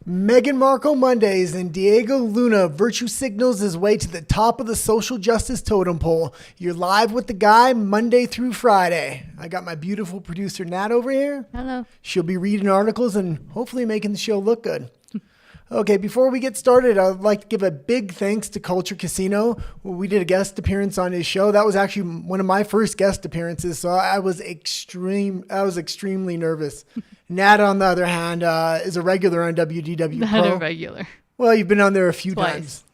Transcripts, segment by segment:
Meghan Markle Mondays and Diego Luna virtue signals his way to the top of the social justice totem pole. You're live with the guy Monday through Friday. I got my beautiful producer Nat over here. Hello. She'll be reading articles and hopefully making the show look good. Okay, before we get started, I'd like to give a big thanks to Culture Casino. We did a guest appearance on his show. That was actually one of my first guest appearances, so I was extremely nervous. Nat, on the other hand, is a regular on WDW Not Pro. a regular. Well, you've been on there a few times.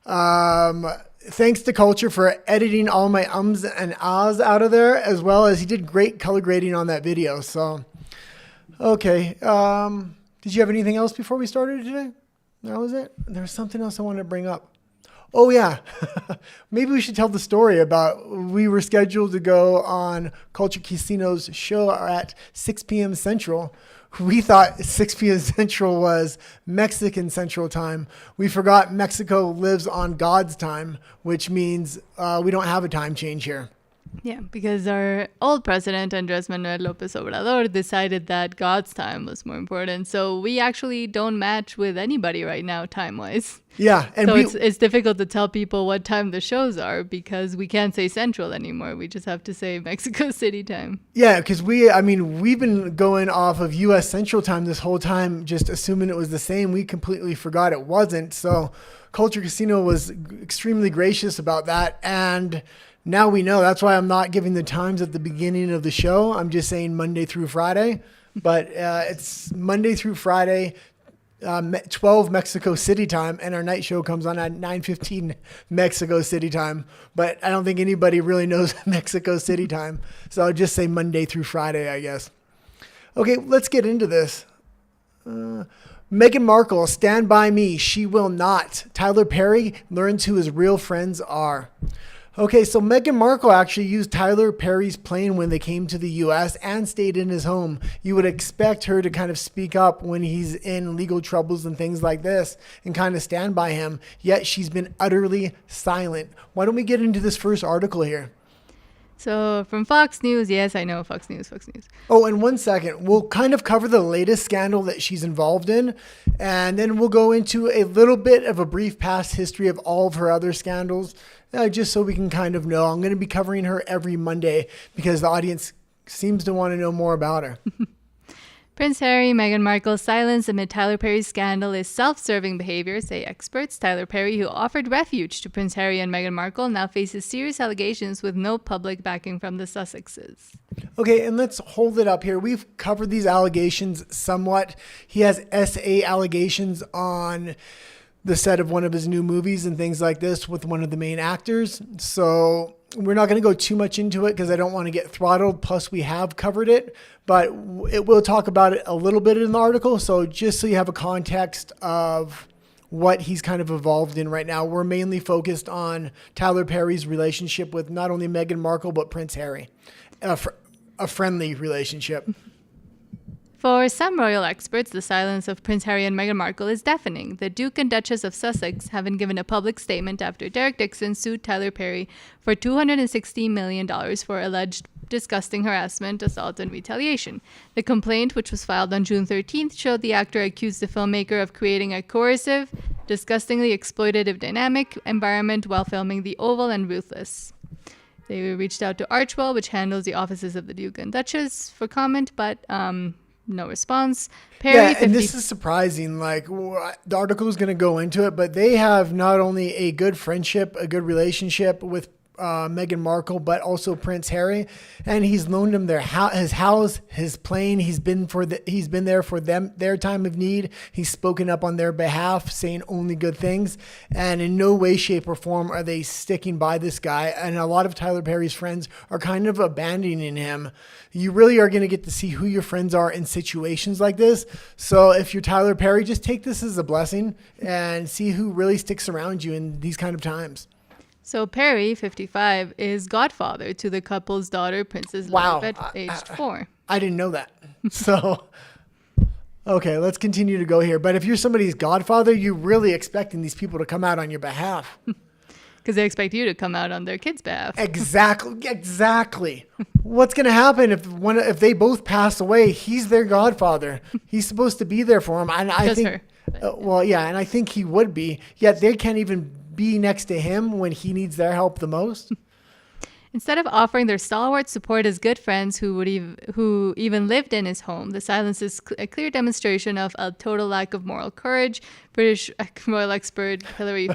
Thanks to Culture for editing all my ums and ahs out of there, as well as he did great color grading on that video. So, okay. Did you have anything else before we started today? That was it? There was something else I wanted to bring up. Oh, yeah. Maybe we should tell the story about we were scheduled to go on Culture Casino's show at 6 p.m. Central. We thought 6 p.m. Central was Mexican Central Time. We forgot Mexico lives on God's time, which means we don't have a time change here. Yeah, because our old president, Andrés Manuel López Obrador, decided that God's time was more important. So we actually don't match with anybody right now, time-wise. Yeah. And so it's difficult to tell people what time the shows are because we can't say Central anymore. We just have to say Mexico City time. Yeah, because we've been going off of U.S. Central Time this whole time, just assuming it was the same. We completely forgot it wasn't. So Culture Casino was extremely gracious about that. And now we know. That's why I'm not giving the times at the beginning of the show. I'm just saying Monday through Friday. But it's Monday through Friday, 12 Mexico City time, and our night show comes on at 9:15 Mexico City time. But I don't think anybody really knows Mexico City time. So I'll just say Monday through Friday, I guess. Okay, let's get into this. Meghan Markle, stand by me. She will not. Tyler Perry learns who his real friends are. Okay, so Meghan Markle actually used Tyler Perry's plane when they came to the U.S. and stayed in his home. You would expect her to kind of speak up when he's in legal troubles and things like this and kind of stand by him, yet she's been utterly silent. Why don't we get into this first article here? So from Fox News, yes, I know, Fox News. Oh, and 1 second. We'll kind of cover the latest scandal that she's involved in, and then we'll go into a little bit of a brief past history of all of her other scandals, just so we can kind of know. I'm going to be covering her every Monday because the audience seems to want to know more about her. Prince Harry, Meghan Markle's silence amid Tyler Perry's scandal is self-serving behavior, say experts. Tyler Perry, who offered refuge to Prince Harry and Meghan Markle, now faces serious allegations with no public backing from the Sussexes. Okay, and let's hold it up here. We've covered these allegations somewhat. He has SA allegations on the set of one of his new movies and things like this with one of the main actors. So we're not going to go too much into it because I don't want to get throttled. Plus, we have covered it, but we'll talk about it a little bit in the article. So just so you have a context of what he's kind of evolved in right now, we're mainly focused on Tyler Perry's relationship with not only Meghan Markle, but Prince Harry, a friendly relationship. For some royal experts, the silence of Prince Harry and Meghan Markle is deafening. The Duke and Duchess of Sussex haven't given a public statement after Derek Dixon sued Tyler Perry for $260 million for alleged disgusting harassment, assault, and retaliation. The complaint, which was filed on June 13th, showed the actor accused the filmmaker of creating a coercive, disgustingly exploitative dynamic environment while filming The Oval and Ruthless. They reached out to Archwell, which handles the offices of the Duke and Duchess, for comment, but no response. Perry, and this is surprising. Like, the article is going to go into it, but they have not only a good friendship, a good relationship with Meghan Markle, but also Prince Harry, and he's loaned him his house, his plane. He's been there for them, their time of need. He's spoken up on their behalf, saying only good things, and in no way, shape, or form are they sticking by this guy. And a lot of Tyler Perry's friends are kind of abandoning him. You really are going to get to see who your friends are in situations like this. So if you're Tyler Perry, just take this as a blessing and see who really sticks around you in these kind of times. So Perry, 55, is godfather to the couple's daughter, Princess Elizabeth, aged 4. I didn't know that. So, okay, let's continue to go here. But if you're somebody's godfather, you're really expecting these people to come out on your behalf. Because they expect you to come out on their kids' behalf. Exactly. What's going to happen if they both pass away? He's their godfather. He's supposed to be there for him. And I Well, yeah, and I think he would be. Yet they can't even be next to him when he needs their help the most. Instead of offering their stalwart support as good friends who even lived in his home, the silence is a clear demonstration of a total lack of moral courage. British royal expert Hilary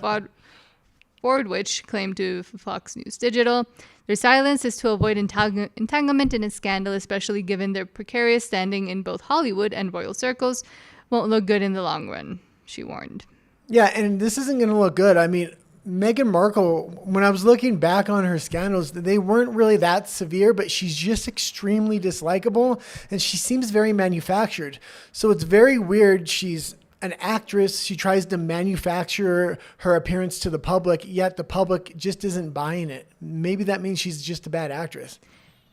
Fordwich claimed to Fox News Digital. Their silence is to avoid entanglement in a scandal, especially given their precarious standing in both Hollywood and royal circles. Won't look good in the long run, she warned. Yeah, and this isn't going to look good. I mean, Meghan Markle, when I was looking back on her scandals, they weren't really that severe, but she's just extremely dislikable and she seems very manufactured. So it's very weird. She's an actress. She tries to manufacture her appearance to the public, yet the public just isn't buying it. Maybe that means she's just a bad actress.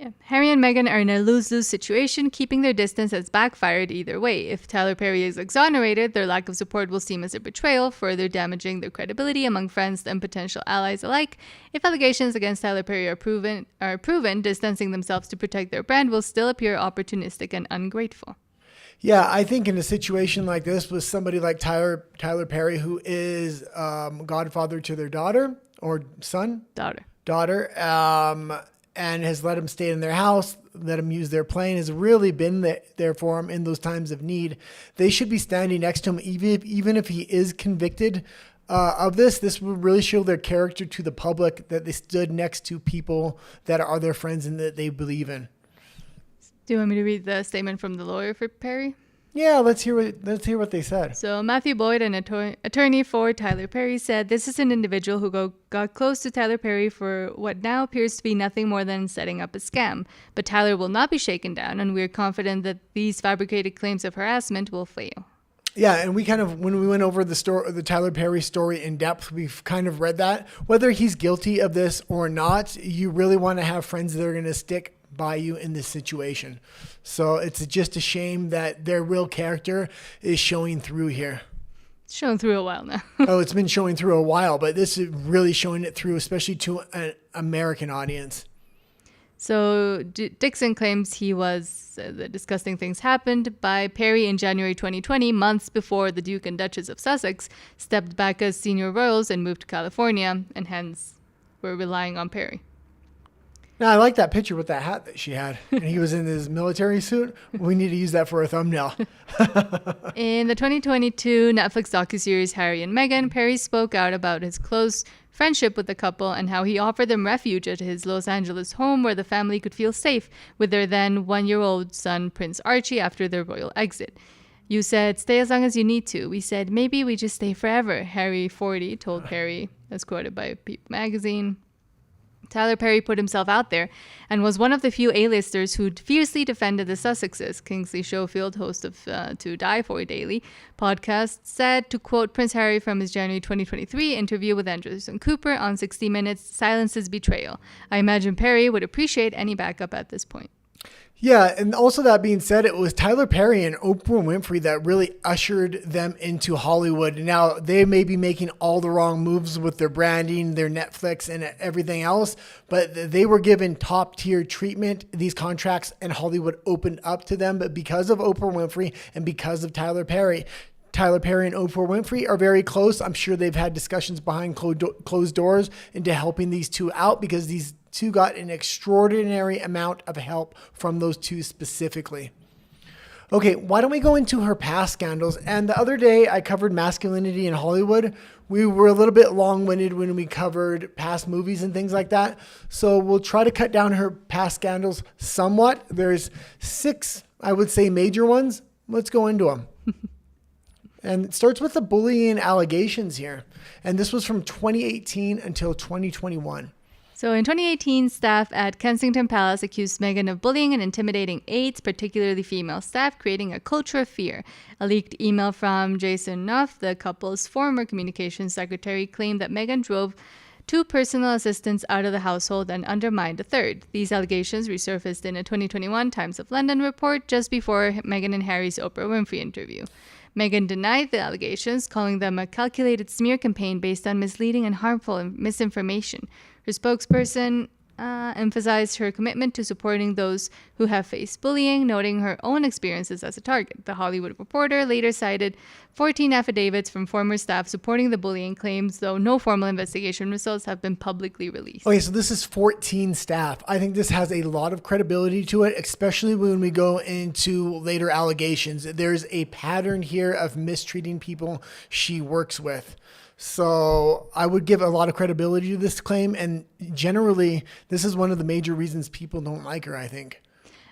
Yeah. Harry and Meghan are in a lose-lose situation. Keeping their distance has backfired either way. If Tyler Perry is exonerated, their lack of support will seem as a betrayal, further damaging their credibility among friends and potential allies alike. If allegations against Tyler Perry are proven, distancing themselves to protect their brand will still appear opportunistic and ungrateful. Yeah, I think in a situation like this with somebody like Tyler Perry, who is godfather to their daughter or son? Daughter. And has let him stay in their house, let him use their plane, has really been there for him in those times of need. They should be standing next to him, even if he is convicted of this. This would really show their character to the public, that they stood next to people that are their friends and that they believe in. Do you want me to read the statement from the lawyer for Perry? Yeah, let's hear what they said. So Matthew Boyd, an attorney for Tyler Perry, said this is an individual who got close to Tyler Perry for what now appears to be nothing more than setting up a scam. But Tyler will not be shaken down, and we are confident that these fabricated claims of harassment will fail. Yeah, and we kind of, when we went over the Tyler Perry story in depth, we've kind of read that. Whether he's guilty of this or not, you really want to have friends that are going to stick by you in this situation. So it's just a shame that their real character is showing through here. It's shown through a while now. Oh, it's been showing through a while, but this is really showing it through, especially to an American audience. So Dixon claims he was, the disgusting things happened by Perry in January 2020, months before the Duke and Duchess of Sussex stepped back as senior royals and moved to California, and hence were relying on Perry. Now, I like that picture with that hat that she had. And he was in his military suit. We need to use that for a thumbnail. In the 2022 Netflix docuseries Harry and Meghan, Perry spoke out about his close friendship with the couple and how he offered them refuge at his Los Angeles home where the family could feel safe with their then 1-year-old son, Prince Archie, after their royal exit. You said, stay as long as you need to. We said, maybe we just stay forever, Harry, 40, told Perry, as quoted by People magazine. Tyler Perry put himself out there and was one of the few A-listers who fiercely defended the Sussexes. Kingsley Schofield, host of To Die For Daily podcast, said, to quote Prince Harry from his January 2023 interview with Anderson Cooper on 60 Minutes, silence is betrayal. I imagine Perry would appreciate any backup at this point. Yeah, and also that being said, it was Tyler Perry and Oprah Winfrey that really ushered them into Hollywood. Now, they may be making all the wrong moves with their branding, their Netflix, and everything else, but they were given top-tier treatment, these contracts, and Hollywood opened up to them. But because of Oprah Winfrey and because of Tyler Perry and Oprah Winfrey are very close. I'm sure they've had discussions behind closed doors into helping these two out, because these two got an extraordinary amount of help from those two specifically. Okay, why don't we go into her past scandals? And the other day I covered masculinity in Hollywood. We were a little bit long-winded when we covered past movies and things like that. So we'll try to cut down her past scandals somewhat. There's 6, I would say, major ones. Let's go into them. And it starts with the bullying allegations here. And this was from 2018 until 2021. So in 2018, staff at Kensington Palace accused Meghan of bullying and intimidating aides, particularly female staff, creating a culture of fear. A leaked email from Jason Nuff, the couple's former communications secretary, claimed that Meghan drove 2 personal assistants out of the household and undermined a third. These allegations resurfaced in a 2021 Times of London report just before Meghan and Harry's Oprah Winfrey interview. Meghan denied the allegations, calling them a calculated smear campaign based on misleading and harmful misinformation. Her spokesperson emphasized her commitment to supporting those who have faced bullying, noting her own experiences as a target. The Hollywood Reporter later cited 14 affidavits from former staff supporting the bullying claims, though no formal investigation results have been publicly released. Okay, so this is 14 staff. I think this has a lot of credibility to it, especially when we go into later allegations. There's a pattern here of mistreating people she works with. So I would give a lot of credibility to this claim. And generally, this is one of the major reasons people don't like her, I think.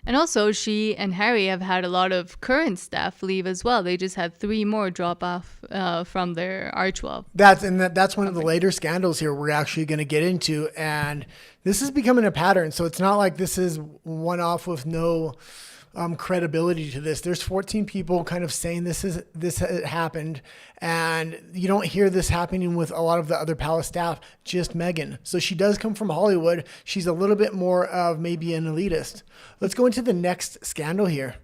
And also, she and Harry have had a lot of current staff leave as well. They just had 3 more drop off from their Archwell. That's one of the later scandals here we're actually going to get into. And this is becoming a pattern. So it's not like this is one off with no credibility to this. There's 14 people kind of saying this happened, and you don't hear this happening with a lot of the other palace staff, just Meghan. So she does come from Hollywood. She's a little bit more of maybe an elitist. Let's go into the next scandal here.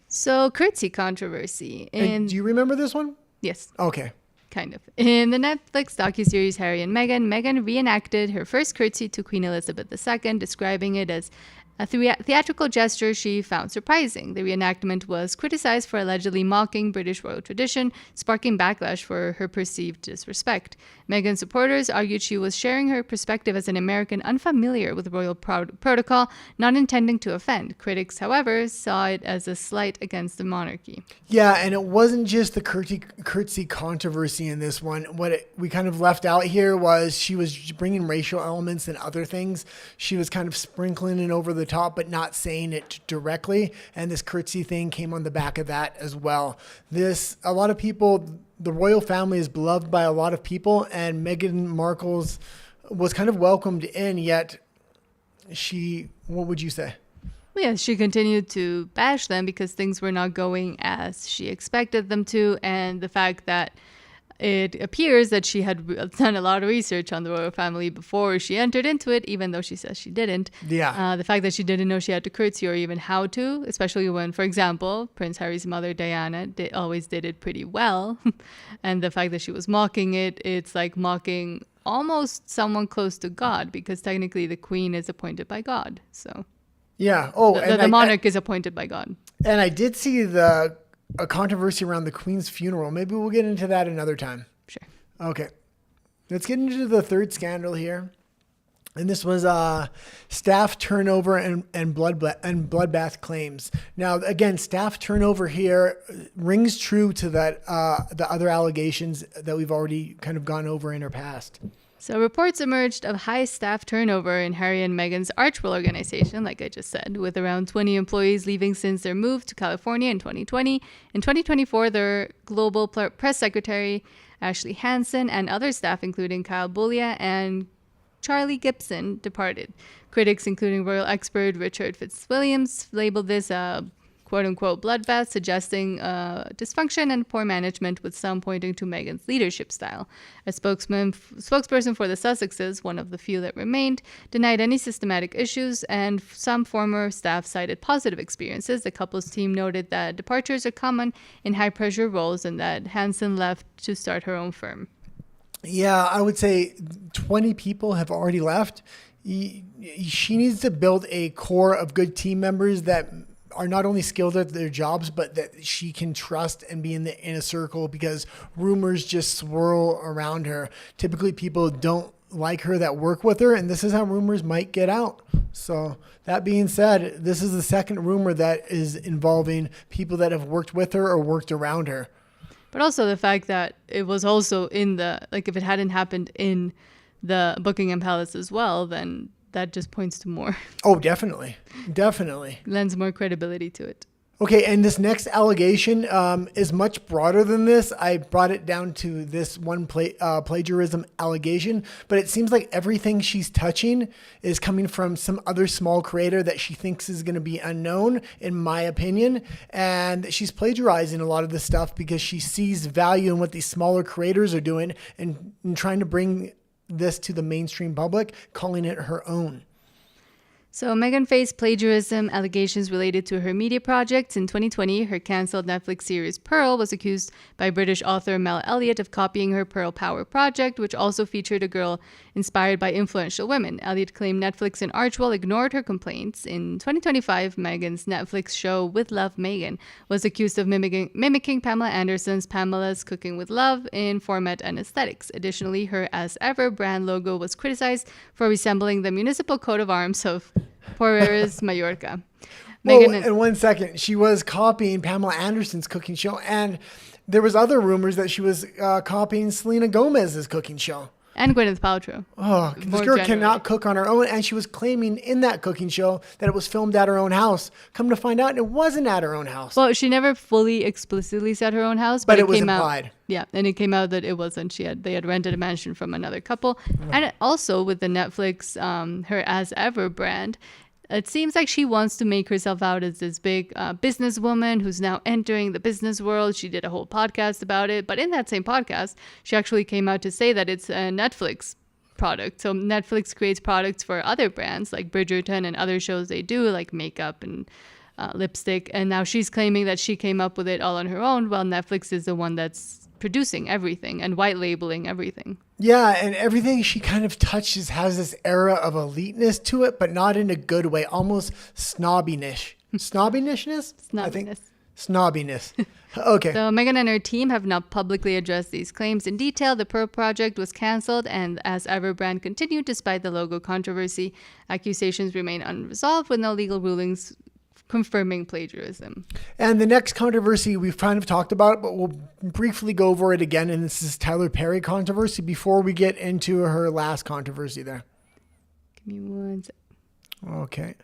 So, curtsy controversy. And do you remember this one? Yes. Okay. Kind of. In the Netflix docuseries Harry and Meghan, Meghan reenacted her first curtsy to Queen Elizabeth II, describing it as a theatrical gesture she found surprising. The reenactment was criticized for allegedly mocking British royal tradition, sparking backlash for her perceived disrespect. Meghan's supporters argued she was sharing her perspective as an American unfamiliar with royal protocol, not intending to offend. Critics, however, saw it as a slight against the monarchy. Yeah, and it wasn't just the curtsy controversy in this one. We kind of left out here was she was bringing racial elements and other things. She was kind of sprinkling it over the top, but not saying it directly. And this curtsy thing came on the back of that as well. A lot of people, the royal family is beloved by a lot of people, and Meghan Markle's was kind of welcomed in, yet what would you say? Well, yeah, she continued to bash them because things were not going as she expected them to, and the fact that it appears that she had done a lot of research on the royal family before she entered into it, even though she says she didn't. Yeah. The fact that she didn't know she had to curtsy or even how to, especially when, for example, Prince Harry's mother, Diana, always did it pretty well. And the fact that she was mocking it, it's like mocking almost someone close to God, because technically the queen is appointed by God. So yeah. Oh, the monarch is appointed by God. And I did see a controversy around the Queen's funeral. Maybe we'll get into that another time. Sure. Okay. Let's get into the third scandal here. And this was staff turnover and bloodbath claims. Now, again, staff turnover here rings true to that the other allegations that we've already kind of gone over in our past. So reports emerged of high staff turnover in Harry and Meghan's Archwell organization, like I just said, with around 20 employees leaving since their move to California in 2020. In 2024, their global press secretary, Ashley Hansen, and other staff, including Kyle Boulia and Charlie Gibson, departed. Critics, including royal expert Richard Fitzwilliams, labeled this a quote-unquote bloodbath, suggesting dysfunction and poor management, with some pointing to Meghan's leadership style. A spokesperson for the Sussexes, one of the few that remained, denied any systematic issues, and some former staff cited positive experiences. The couple's team noted that departures are common in high-pressure roles and that Hansen left to start her own firm. Yeah, I would say 20 people have already left. She needs to build a core of good team members that are not only skilled at their jobs, but that she can trust and be in a circle, because rumors just swirl around her. Typically, people don't like her that work with her, and this is how rumors might get out. So that being said, this is the second rumor that is involving people that have worked with her or worked around her. But also the fact that it was also if it hadn't happened in the Buckingham Palace as well, then that just points to more. Oh, definitely. Lends more credibility to it. Okay, and this next allegation is much broader than this. I brought it down to this one plagiarism allegation, but it seems like everything she's touching is coming from some other small creator that she thinks is going to be unknown, in my opinion. And she's plagiarizing a lot of this stuff because she sees value in what these smaller creators are doing and trying to bring this to the mainstream public, calling it her own. So Meghan faced plagiarism allegations related to her media projects. In 2020, her cancelled Netflix series Pearl was accused by British author Mel Elliott of copying her Pearl Power project, which also featured a girl inspired by influential women. Elliott claimed Netflix and Archwell ignored her complaints. In 2025, Meghan's Netflix show With Love, Meghan was accused of mimicking Pamela Anderson's Pamela's Cooking with Love in format and aesthetics. Additionally, her As Ever brand logo was criticized for resembling the municipal coat of arms of Porreres, Mallorca. Well, in 1 second, she was copying Pamela Anderson's cooking show, and there was other rumors that she was copying Selena Gomez's cooking show. And Gwyneth Paltrow. Oh, this girl cannot cook on her own, and she was claiming in that cooking show that it was filmed at her own house. Come to find out, it wasn't at her own house. Well, she never fully explicitly said her own house, but it was implied. Yeah, and it came out that it wasn't. They had rented a mansion from another couple. And also with the Netflix, her As Ever brand, it seems like she wants to make herself out as this big businesswoman who's now entering the business world. She did a whole podcast about it. But in that same podcast, she actually came out to say that it's a Netflix product. So Netflix creates products for other brands like Bridgerton and other shows they do, like makeup and lipstick. And now she's claiming that she came up with it all on her own, while Netflix is the one that's producing everything and white labeling everything. Yeah, and everything she kind of touches has this era of eliteness to it, but not in a good way, almost snobbiness. Snobbishness? I think snobbiness. Okay. So Meghan and her team have not publicly addressed these claims in detail. The Pearl project was canceled, and As Ever brand continued despite the logo controversy. Accusations remain unresolved with no legal rulings confirming plagiarism. And the next controversy, we've kind of talked about it, but we'll briefly go over it again. And this is Tyler Perry controversy before we get into her last controversy there. Give me 1 sec. Okay.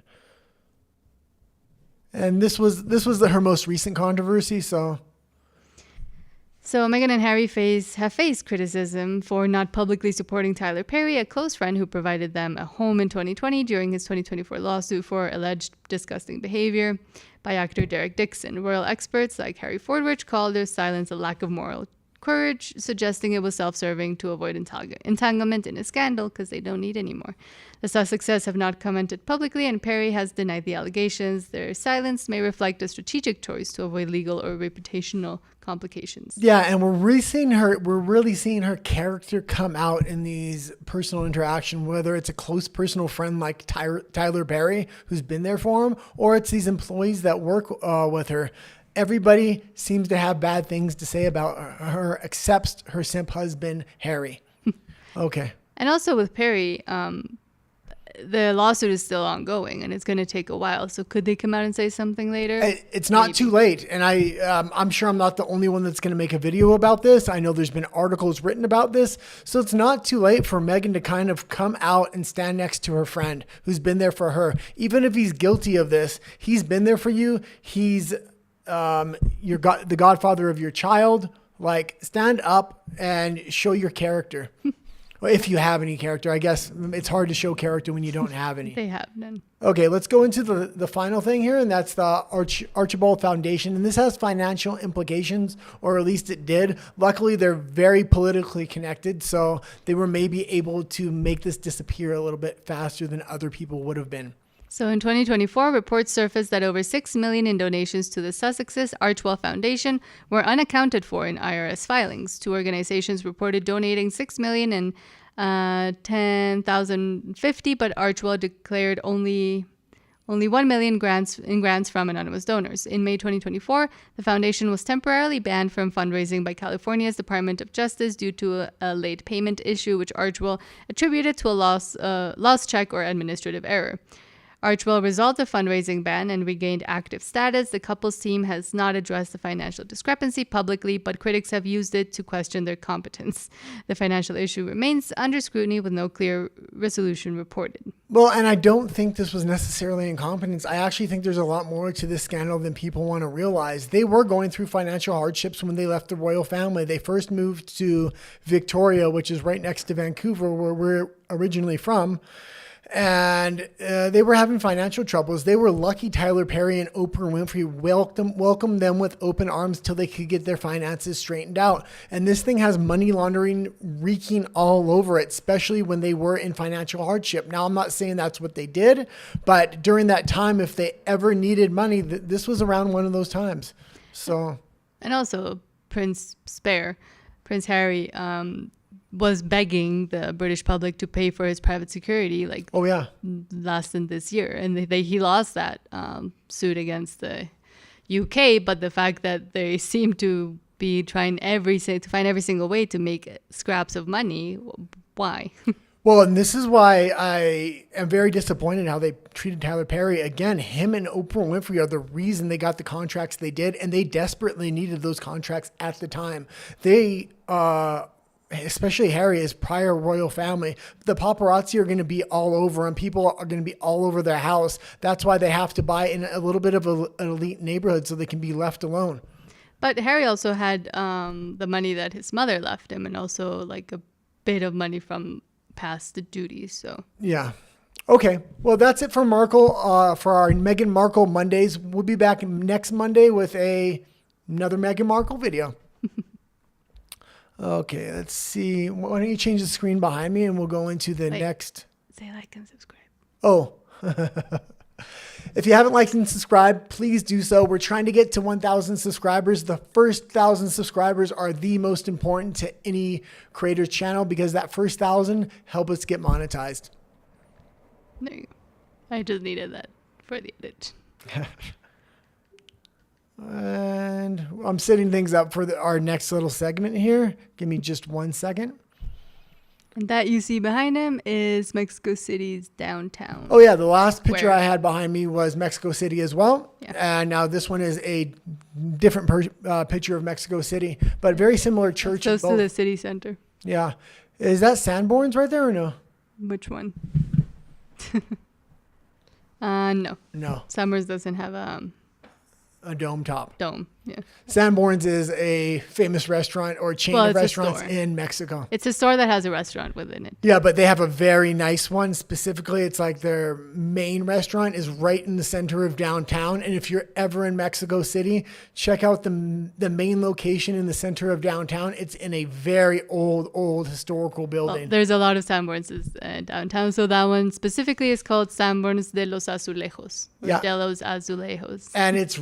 And this was her most recent controversy, so Meghan and Harry have faced criticism for not publicly supporting Tyler Perry, a close friend who provided them a home in 2020 during his 2024 lawsuit for alleged disgusting behavior by actor Derek Dixon. Royal experts like Harry Fordwich called their silence a lack of moral courage, suggesting it was self-serving to avoid entanglement in a scandal because they don't need any more. The Sussexes have not commented publicly, and Perry has denied the allegations. Their silence may reflect a strategic choice to avoid legal or reputational complications. Yeah, and we're really seeing her character come out in these personal interaction, whether it's a close personal friend like Tyler Perry, who's been there for him, or it's these employees that work with her. Everybody seems to have bad things to say about her, except her simp husband, Harry. Okay. And also with Perry, the lawsuit is still ongoing, and it's going to take a while. So could they come out and say something later? It's not Maybe. Too late. And I'm sure I'm not the only one that's going to make a video about this. I know there's been articles written about this. So it's not too late for Meghan to kind of come out and stand next to her friend who's been there for her. Even if he's guilty of this, he's been there for you. He's the godfather of your child. Like, stand up and show your character. Well, if you have any character. I guess it's hard to show character when you don't have any. They have none. Okay, let's go into the final thing here, and that's the Archibald Foundation. And this has financial implications, or at least it did. Luckily, they're very politically connected, so they were maybe able to make this disappear a little bit faster than other people would have been. So in 2024, reports surfaced that over $6 million in donations to the Sussexes Archwell Foundation were unaccounted for in IRS filings. Two organizations reported donating $6 million and $10,050, but Archwell declared only $1 million in grants from anonymous donors. In May 2024, the foundation was temporarily banned from fundraising by California's Department of Justice due to a late payment issue, which Archwell attributed to a lost check or administrative error. Archwell resolved the fundraising ban and regained active status. The couple's team has not addressed the financial discrepancy publicly, but critics have used it to question their competence. The financial issue remains under scrutiny with no clear resolution reported. Well, and I don't think this was necessarily incompetence. I actually think there's a lot more to this scandal than people want to realize. They were going through financial hardships when they left the royal family. They first moved to Victoria, which is right next to Vancouver, where we're originally from. And they were having financial troubles. They were lucky Tyler Perry and Oprah Winfrey welcomed them with open arms till they could get their finances straightened out. And this thing has money laundering reeking all over it, especially when they were in financial hardship. Now, I'm not saying that's what they did, but during that time, if they ever needed money, this was around one of those times. So, and also Prince Harry, was begging the British public to pay for his private security, like last in this year, and he lost that suit against the UK. But the fact that they seem to be trying to find every single way to make scraps of money, why? Well, and this is why I am very disappointed how they treated Tyler Perry. Again, him and Oprah Winfrey are the reason they got the contracts they did, and they desperately needed those contracts at the time. They especially Harry, his prior royal family, the paparazzi are going to be all over him. People are going to be all over their house. That's why they have to buy in a little bit of an elite neighborhood so they can be left alone. But Harry also had the money that his mother left him, and also like a bit of money from past duties. So yeah. Okay. Well, that's it for Markle, for our Meghan Markle Mondays. We'll be back next Monday with another Meghan Markle video. Okay, let's see. Why don't you change the screen behind me and we'll go into the next. Say like and subscribe. Oh. If you haven't liked and subscribed, please do so. We're trying to get to 1,000 subscribers. The first 1,000 subscribers are the most important to any creator's channel because that first 1,000 help us get monetized. There you go. I just needed that for the edit. And I'm setting things up for our next little segment here. Give me just 1 second. And that you see behind him is Mexico City's downtown. Oh, yeah. The last picture I had behind me was Mexico City as well. Yeah. And now this one is a different picture of Mexico City, but very similar church. Close to the city center. Yeah. Is that Sanborns right there or no? Which one? No. No. Summers doesn't have a dome top. Dome, yeah. Sanborns is a famous restaurant or chain of restaurants in Mexico. It's a store that has a restaurant within it. Yeah, but they have a very nice one. Specifically, it's like their main restaurant is right in the center of downtown. And if you're ever in Mexico City, check out the main location in the center of downtown. It's in a very old historical building. Well, there's a lot of Sanborns downtown. So that one specifically is called Sanborns de los Azulejos. Or de los Azulejos. And it's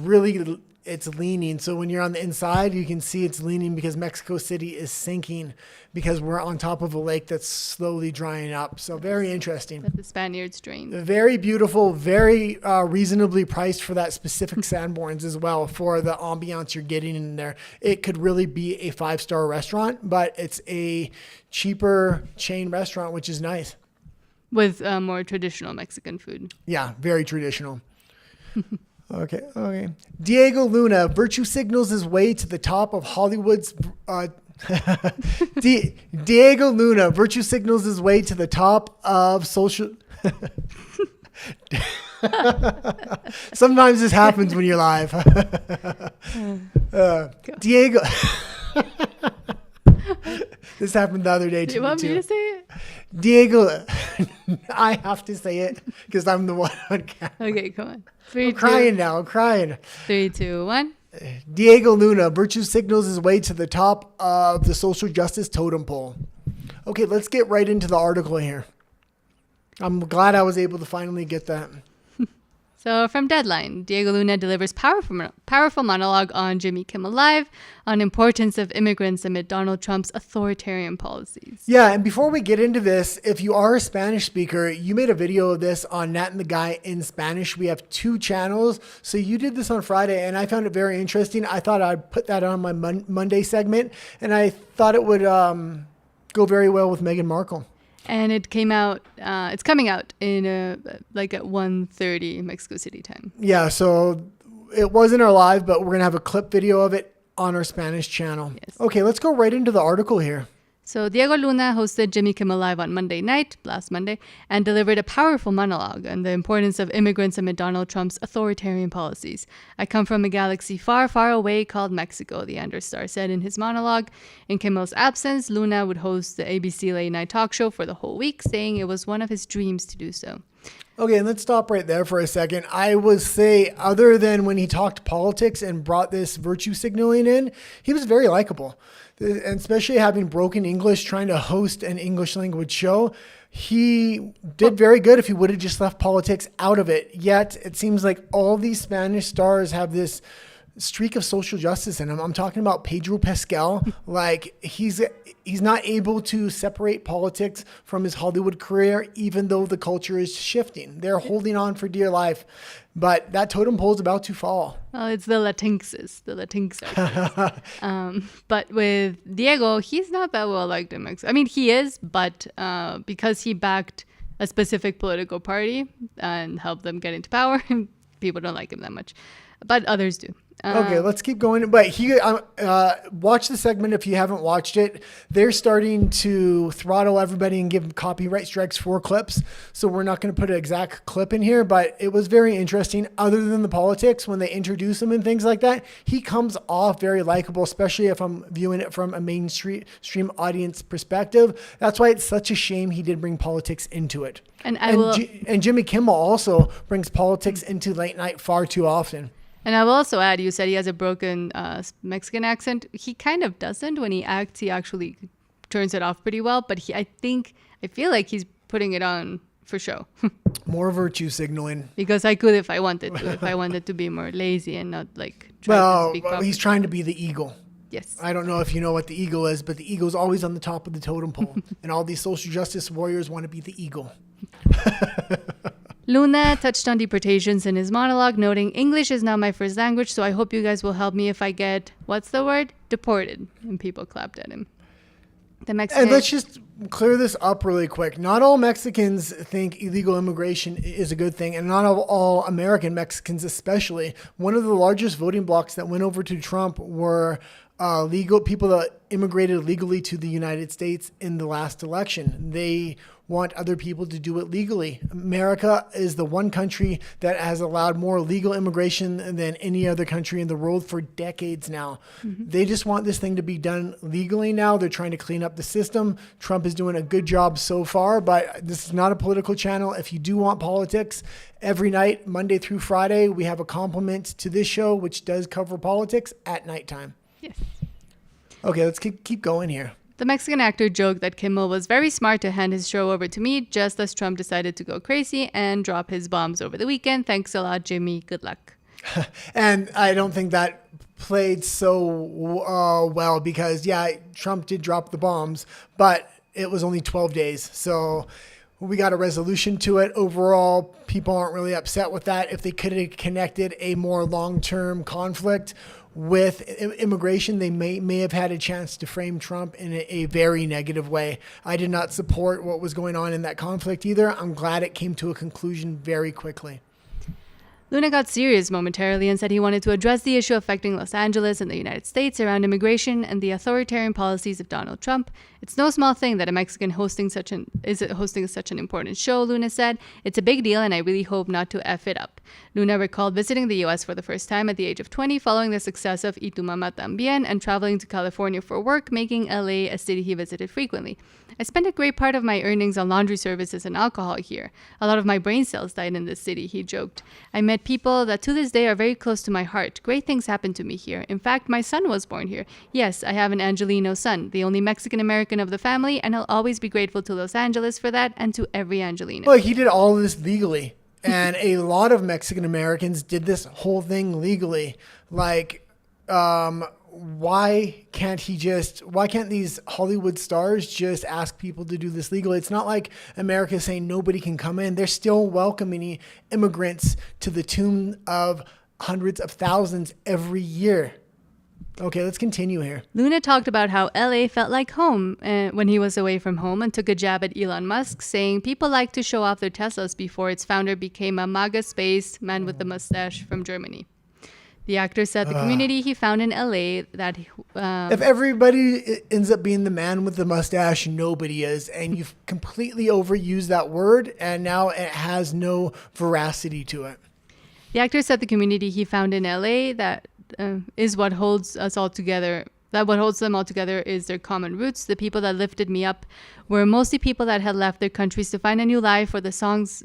leaning. So when you're on the inside, you can see it's leaning because Mexico City is sinking because we're on top of a lake that's slowly drying up. So very interesting. That the Spaniards drained. Very beautiful, very reasonably priced for that specific Sanborns as well for the ambiance you're getting in there. It could really be a 5-star restaurant, but it's a cheaper chain restaurant, which is nice. With more traditional Mexican food. Yeah, very traditional. Okay. Diego Luna virtue signals his way to the top of Hollywood's. Diego Luna virtue signals his way to the top of social. Sometimes this happens when you're live. Diego. This happened the other day too. Do you want me to say it? Diego. I have to say it because I'm the one on camera. Okay, come on. I'm crying now. I'm crying. 3, 2, 1. Diego Luna virtue signals his way to the top of the social justice totem pole. Okay, let's get right into the article here. I'm glad I was able to finally get that. So from Deadline, Diego Luna delivers powerful monologue on Jimmy Kimmel Live on importance of immigrants amid Donald Trump's authoritarian policies. Yeah, and before we get into this, if you are a Spanish speaker, you made a video of this on Nat and the Guy in Spanish. We have 2 channels. So you did this on Friday, and I found it very interesting. I thought I'd put that on my Monday segment, and I thought it would go very well with Meghan Markle. And it came out, it's coming out in at 1:30 Mexico City time. Yeah, so it wasn't our live, but we're going to have a clip video of it on our Spanish channel. Yes. Okay, let's go right into the article here. So Diego Luna hosted Jimmy Kimmel Live on Monday night, last Monday, and delivered a powerful monologue on the importance of immigrants amid Donald Trump's authoritarian policies. I come from a galaxy far, far away called Mexico, the Understar said in his monologue. In Kimmel's absence, Luna would host the ABC late night talk show for the whole week, saying it was one of his dreams to do so. Okay, and let's stop right there for a second. I would say, other than when he talked politics and brought this virtue signaling in, he was very likable. And especially having broken English, trying to host an English language show, he did very good if he would have just left politics out of it. Yet, it seems like all these Spanish stars have this streak of social justice in him. I'm talking about Pedro Pascal. Like, he's not able to separate politics from his Hollywood career, even though the culture is shifting. They're holding on for dear life, but that totem pole is about to fall. Well, it's the Latinxes. But with Diego, he's not that well liked in Mexico. I mean, he is, but because he backed a specific political party and helped them get into power, people don't like him that much. But others do. Okay, let's keep going. But watch the segment if you haven't watched it. They're starting to throttle everybody and give copyright strikes for clips. So we're not going to put an exact clip in here, but it was very interesting. Other than the politics, when they introduce him and things like that, he comes off very likable, especially if I'm viewing it from a mainstream audience perspective. That's why it's such a shame he did bring politics into it. And Jimmy Kimmel also brings politics into late night far too often. And I will also add, you said he has a broken Mexican accent. He kind of doesn't. When he acts, he actually turns it off pretty well. But I feel like he's putting it on for show. More virtue signaling. Because I could if I wanted to. If I wanted to be more lazy and not like try to speak properly. He's trying to be the eagle. Yes. I don't know if you know what the eagle is, but the eagle's always on the top of the totem pole. And all these social justice warriors want to be the eagle. Luna touched on deportations in his monologue, noting, English is not my first language, so I hope you guys will help me if I get, what's the word? Deported. And people clapped at him. And let's just clear this up really quick. Not all Mexicans think illegal immigration is a good thing, and not all American Mexicans especially. One of the largest voting blocs that went over to Trump were legal people that immigrated legally to the United States in the last election. They want other people to do it legally. America is the one country that has allowed more legal immigration than any other country in the world for decades now. Mm-hmm. They just want this thing to be done legally now. They're trying to clean up the system. Trump is doing a good job so far, but this is not a political channel. If you do want politics, every night, Monday through Friday, we have a complement to this show, which does cover politics at nighttime. Yes. Okay, let's keep going here. The Mexican actor joked that Kimmel was very smart to hand his show over to me just as Trump decided to go crazy and drop his bombs over the weekend. Thanks a lot, Jimmy. Good luck. And I don't think that played so well because, Trump did drop the bombs, but it was only 12 days. So we got a resolution to it. Overall, people aren't really upset with that. If they could have connected a more long-term conflict with immigration, they may have had a chance to frame Trump in a very negative way. I did not support what was going on in that conflict either. I'm glad it came to a conclusion very quickly. Luna got serious momentarily and said he wanted to address the issue affecting Los Angeles and the United States around immigration and the authoritarian policies of Donald Trump. It's no small thing that a Mexican hosting such an important show, Luna said. It's a big deal and I really hope not to F it up. Luna recalled visiting the U.S. for the first time at the age of 20 following the success of Y Tu Mamá También and traveling to California for work, making L.A. a city he visited frequently. I spent a great part of my earnings on laundry services and alcohol here. A lot of my brain cells died in this city, he joked. I met people that to this day are very close to my heart. Great things happened to me here. In fact, my son was born here. Yes, I have an Angelino son, the only Mexican-American of the family, and I'll always be grateful to Los Angeles for that and to every Angelino. Well, he did all of this legally, and a lot of Mexican-Americans did this whole thing legally. Like, why can't these Hollywood stars just ask people to do this legally? It's not like America is saying nobody can come in. They're still welcoming immigrants to the tune of hundreds of thousands every year. Okay, let's continue here. Luna talked about how LA felt like home when he was away from home and took a jab at Elon Musk, saying people like to show off their Teslas before its founder became a MAGA space man with a mustache from Germany. The actor said the community he found in LA that if everybody ends up being the man with the mustache, nobody is. And you've completely overused that word, and now it has no veracity to it. The actor said the community he found in LA that is what holds us all together. That what holds them all together is their common roots. The people that lifted me up were mostly people that had left their countries to find a new life, or the sons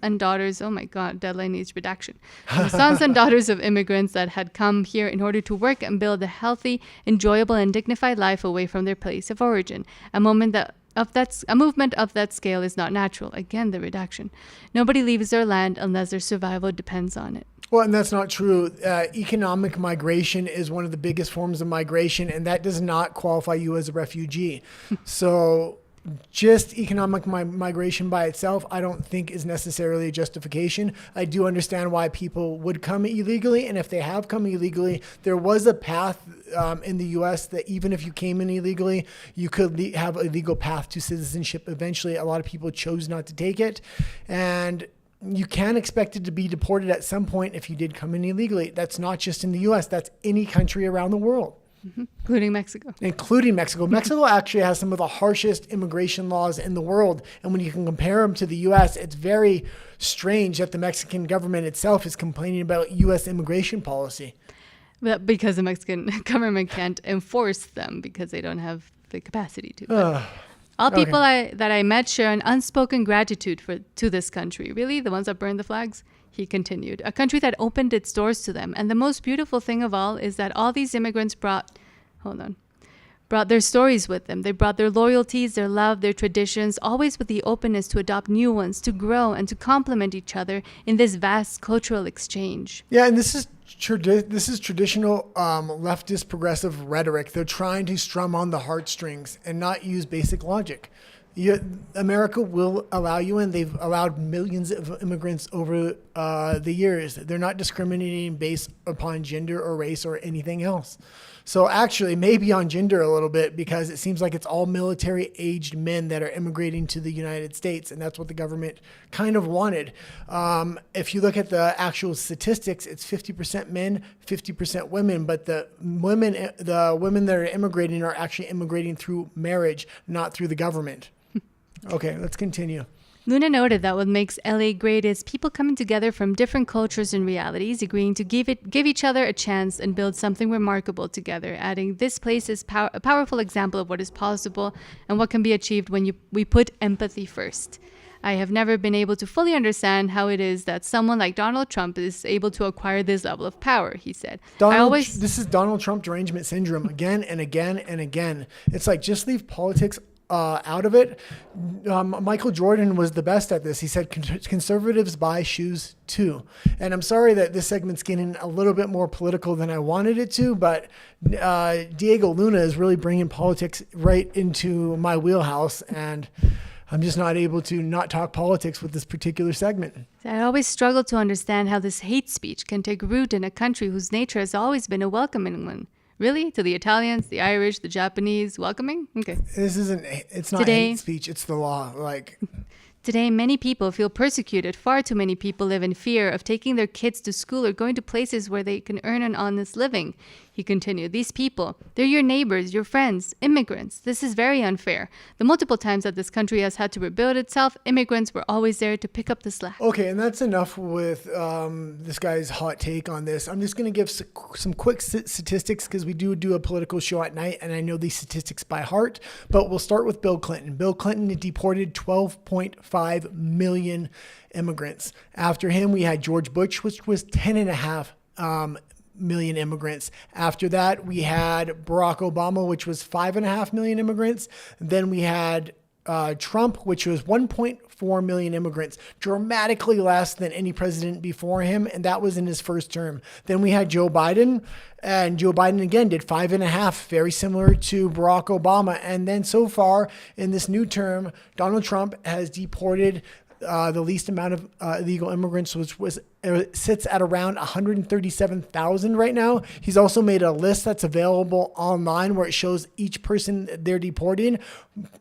and daughters. Oh my God, deadline needs redaction. The sons and daughters of immigrants that had come here in order to work and build a healthy, enjoyable, and dignified life away from their place of origin. A movement of that scale is not natural. Again, the redaction. Nobody leaves their land unless their survival depends on it. Well, and that's not true. Economic migration is one of the biggest forms of migration, and that does not qualify you as a refugee. So just economic migration by itself, I don't think is necessarily a justification. I do understand why people would come illegally, and if they have come illegally, there was a path in the U.S. that even if you came in illegally, you could have a legal path to citizenship. Eventually, a lot of people chose not to take it, and you can expect it to be deported at some point if you did come in illegally. That's not just in the U.S. That's any country around the world. Mm-hmm. Including Mexico. Including Mexico. Mexico actually has some of the harshest immigration laws in the world. And when you can compare them to the U.S., it's very strange that the Mexican government itself is complaining about U.S. immigration policy. But because the Mexican government can't enforce them because they don't have the capacity to. All people that I met share an unspoken gratitude to this country. Really? The ones that burned the flags? He continued. A country that opened its doors to them. And the most beautiful thing of all is that all these immigrants brought their stories with them. They brought their loyalties, their love, their traditions, always with the openness to adopt new ones, to grow, and to complement each other in this vast cultural exchange. Yeah, and this is traditional leftist progressive rhetoric. They're trying to strum on the heartstrings and not use basic logic. America will allow you in. They've allowed millions of immigrants over the years. They're not discriminating based upon gender or race or anything else. So actually, maybe on gender a little bit, because it seems like it's all military-aged men that are immigrating to the United States, and that's what the government kind of wanted. If you look at the actual statistics, it's 50% men, 50% women, but the women that are immigrating are actually immigrating through marriage, not through the government. Okay, let's continue. Luna noted that what makes LA great is people coming together from different cultures and realities, agreeing to give each other a chance and build something remarkable together, adding, this place is a powerful example of what is possible and what can be achieved when we put empathy first. I have never been able to fully understand how it is that someone like Donald Trump is able to acquire this level of power, he said. This is Donald Trump derangement syndrome again and again and again. It's like, just leave politics out of it. Michael Jordan was the best at this. He said conservatives buy shoes too. And I'm sorry that this segment's getting a little bit more political than I wanted it to, but Diego Luna is really bringing politics right into my wheelhouse, and I'm just not able to not talk politics with this particular segment. I always struggle to understand how this hate speech can take root in a country whose nature has always been a welcoming one. Really? To the Italians, the Irish, the Japanese, welcoming? Okay. It's not hate speech, it's the law. Today, many people feel persecuted. Far too many people live in fear of taking their kids to school or going to places where they can earn an honest living. He continued, these people, they're your neighbors, your friends, immigrants. This is very unfair. The multiple times that this country has had to rebuild itself, immigrants were always there to pick up the slack. Okay, and that's enough with this guy's hot take on this. I'm just going to give some quick statistics because we do a political show at night, and I know these statistics by heart. But we'll start with Bill Clinton. Bill Clinton deported 12.5 million immigrants. After him, we had George Bush, which was 10.5 million immigrants. After that, we had Barack Obama, which was 5.5 million immigrants. Then we had Trump, which was 1.4 million immigrants, dramatically less than any president before him, and that was in his first term. Then we had Joe Biden, and Joe Biden again did 5.5, very similar to Barack Obama. And then so far in this new term, Donald Trump has deported the least amount of illegal immigrants, which sits at around 137,000 right now. He's also made a list that's available online where it shows each person they're deporting.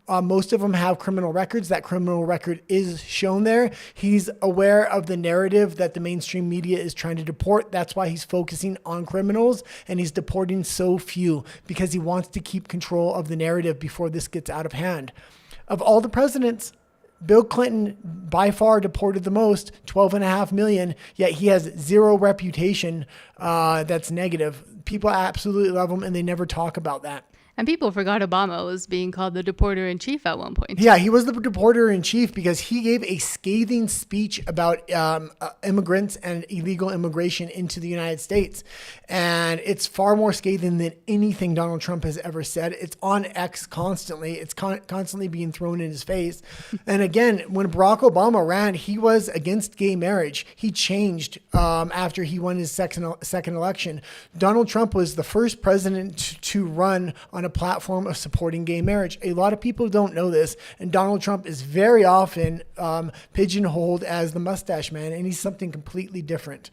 Most of them have criminal records. That criminal record is shown there. He's aware of the narrative that the mainstream media is trying to deport. That's why he's focusing on criminals, and he's deporting so few because he wants to keep control of the narrative before this gets out of hand. Of all the presidents, Bill Clinton by far deported the most, 12.5 million, yet he has zero reputation that's negative. People absolutely love him, and they never talk about that. And people forgot Obama was being called the deporter-in-chief at one point. Yeah, he was the deporter-in-chief because he gave a scathing speech about immigrants and illegal immigration into the United States. And it's far more scathing than anything Donald Trump has ever said. It's on X constantly. It's constantly being thrown in his face. And again, when Barack Obama ran, he was against gay marriage. He changed after he won his second election. Donald Trump was the first president to run on a platform of supporting gay marriage. A lot of people don't know this, and Donald Trump is very often pigeonholed as the mustache man, and he's something completely different.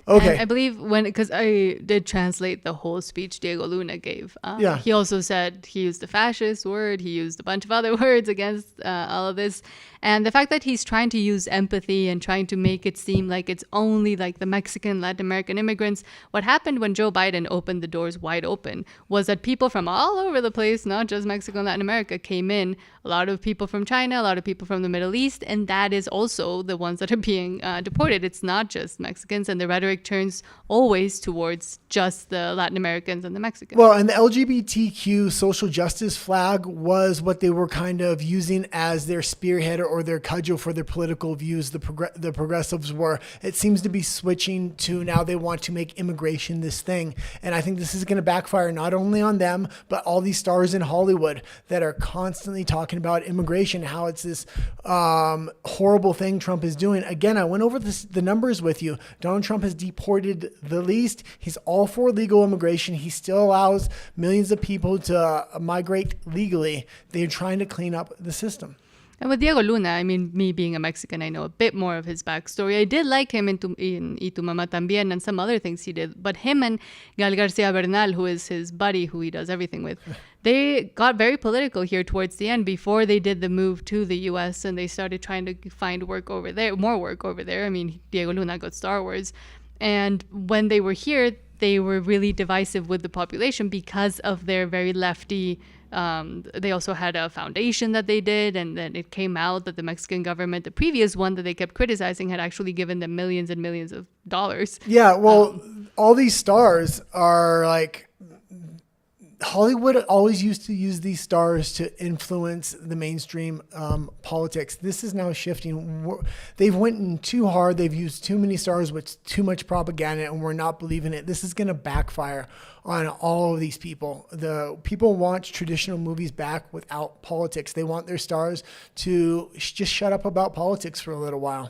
Okay. And I believe because I did translate the whole speech Diego Luna gave. He also said he used the fascist word. He used a bunch of other words against all of this. And the fact that he's trying to use empathy and trying to make it seem like it's only like the Mexican, Latin American immigrants. What happened when Joe Biden opened the doors wide open was that people from all over the place, not just Mexico and Latin America, came in. A lot of people from China, a lot of people from the Middle East. And that is also the ones that are being deported. It's not just Mexicans. And the rhetoric turns always towards just the Latin Americans and the Mexicans. Well, and the LGBTQ social justice flag was what they were kind of using as their spearhead or their cudgel for their political views. The progressives were. It seems to be switching to now they want to make immigration this thing. And I think this is going to backfire not only on them, but all these stars in Hollywood that are constantly talking about immigration, how it's this horrible thing Trump is doing. Again, I went over the numbers with you. Donald Trump has deported the least. He's all for legal immigration. He still allows millions of people to migrate legally. They're trying to clean up the system. And with Diego Luna, I mean, me being a Mexican, I know a bit more of his backstory. I did like him in Y Tu Mamá También and some other things he did. But him and Gal Garcia Bernal, who is his buddy, who he does everything with, they got very political here towards the end before they did the move to the U.S. and they started trying to find work over there, more work over there. I mean, Diego Luna got Star Wars. And when they were here, they were really divisive with the population because of their very lefty. They also had a foundation that they did, and then it came out that the Mexican government, the previous one that they kept criticizing, had actually given them millions and millions of dollars. Yeah, well, all these stars are like, Hollywood always used to use these stars to influence the mainstream politics. This is now shifting. They've went in too hard. They've used too many stars with too much propaganda, and we're not believing it. This is going to backfire on all of these people. The people want traditional movies back without politics. They want their stars to just shut up about politics for a little while.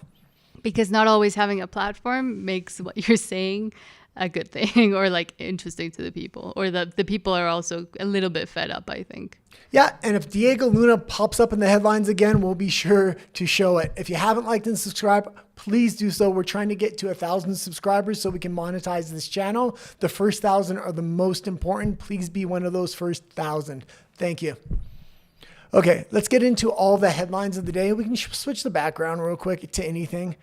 Because not always having a platform makes what you're saying a good thing or like interesting to the people, or the people are also a little bit fed up, I think. Yeah, and if Diego Luna pops up in the headlines again, we'll be sure to show it. If you haven't liked and subscribed, please do so. We're trying to get to 1,000 subscribers so we can monetize this channel. The first 1,000 are the most important. Please be one of those first 1,000. Thank you. Okay, let's get into all the headlines of the day. We can switch the background real quick to anything.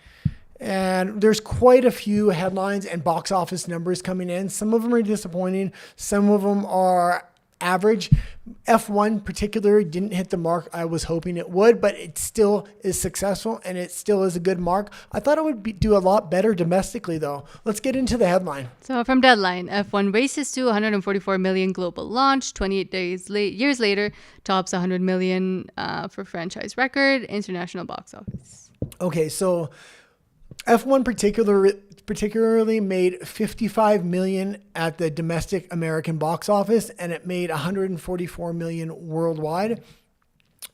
And there's quite a few headlines and box office numbers coming in. Some of them are disappointing. Some of them are average. F1 particularly didn't hit the mark I was hoping it would, but it still is successful and it still is a good mark. I thought it would do a lot better domestically though. Let's get into the headline. So from Deadline, F1 races to 144 million global launch. 28 years later, tops 100 million for franchise record, international box office. Okay, so F1 particularly made 55 million at the domestic American box office, and it made 144 million worldwide.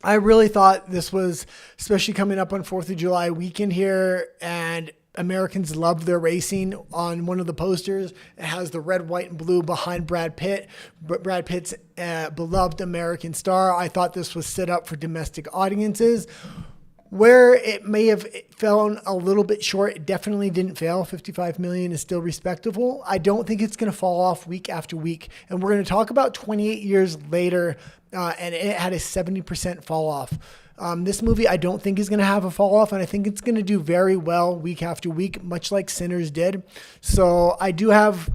I really thought this was, especially coming up on 4th of July weekend here, and Americans love their racing. On one of the posters, it has the red, white, and blue behind Brad Pitt, but Brad Pitt's beloved American star. I thought this was set up for domestic audiences. Where it may have fallen a little bit short, it definitely didn't fail. 55 million is still respectable. I don't think it's going to fall off week after week. And we're going to talk about 28 years later, and it had a 70% fall off. This movie, I don't think is going to have a fall off, and I think it's going to do very well week after week, much like Sinners did. So I do have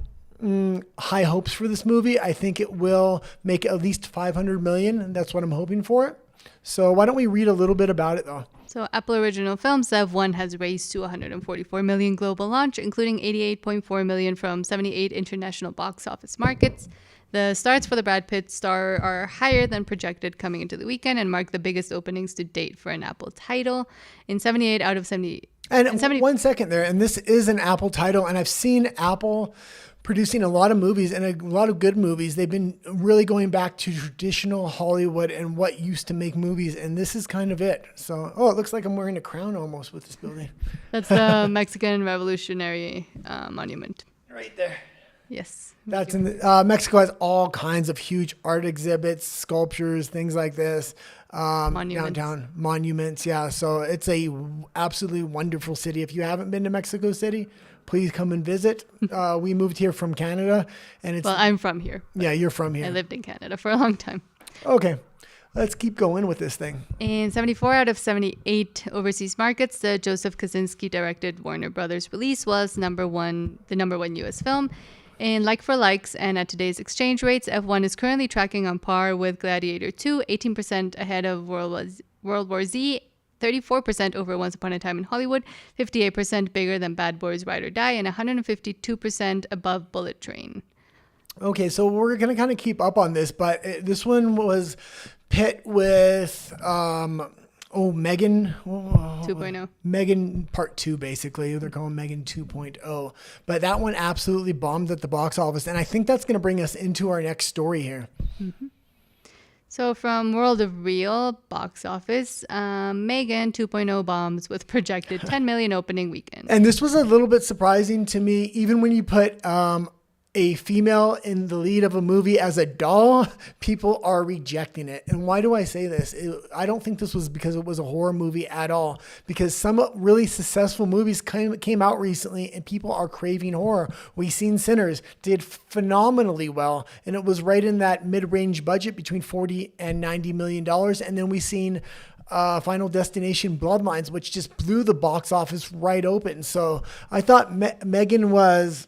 high hopes for this movie. I think it will make at least 500 million, and that's what I'm hoping for. So why don't we read a little bit about it, though? So Apple Original Films F1 has raised to 144 million global launch, including 88.4 million from 78 international box office markets. The starts for the Brad Pitt star are higher than projected coming into the weekend and mark the biggest openings to date for an Apple title. In 78 out of 70. And 1 second there, and this is an Apple title, and I've seen Apple producing a lot of movies and a lot of good movies. They've been really going back to traditional Hollywood and what used to make movies, and this is kind of it. So, it looks like I'm wearing a crown almost with this building. That's the Mexican Revolutionary Monument. Right there. Yes. That's in the, Mexico has all kinds of huge art exhibits, sculptures, things like this. Downtown monuments. Yeah. So it's a absolutely wonderful city. If you haven't been to Mexico City, please come and visit. We moved here from Canada, and it's. Well, I'm from here. Yeah, you're from here. I lived in Canada for a long time. Okay. Let's keep going with this thing. In 74 out of 78 overseas markets, the Joseph Kosinski directed Warner Brothers release was the number one U.S. film. In like-for-likes and at today's exchange rates, F1 is currently tracking on par with Gladiator 2, 18% ahead of World War Z, 34% over Once Upon a Time in Hollywood, 58% bigger than Bad Boys Ride or Die, and 152% above Bullet Train. Okay, so we're going to kind of keep up on this, but this one was pit with... Meghan 2.0. Meghan Part 2, basically. They're calling Meghan 2.0. But that one absolutely bombed at the box office. And I think that's going to bring us into our next story here. Mm-hmm. So from World of Real box office, Meghan 2.0 bombs with projected 10 million opening weekend. And this was a little bit surprising to me, even when you put a female in the lead of a movie as a doll, people are rejecting it. And why do I say this? I don't think this was because it was a horror movie at all, because some really successful movies came out recently and people are craving horror. We seen Sinners did phenomenally well, and it was right in that mid-range budget between $40 and $90 million. And then we seen Final Destination Bloodlines, which just blew the box office right open. So I thought Meghan was...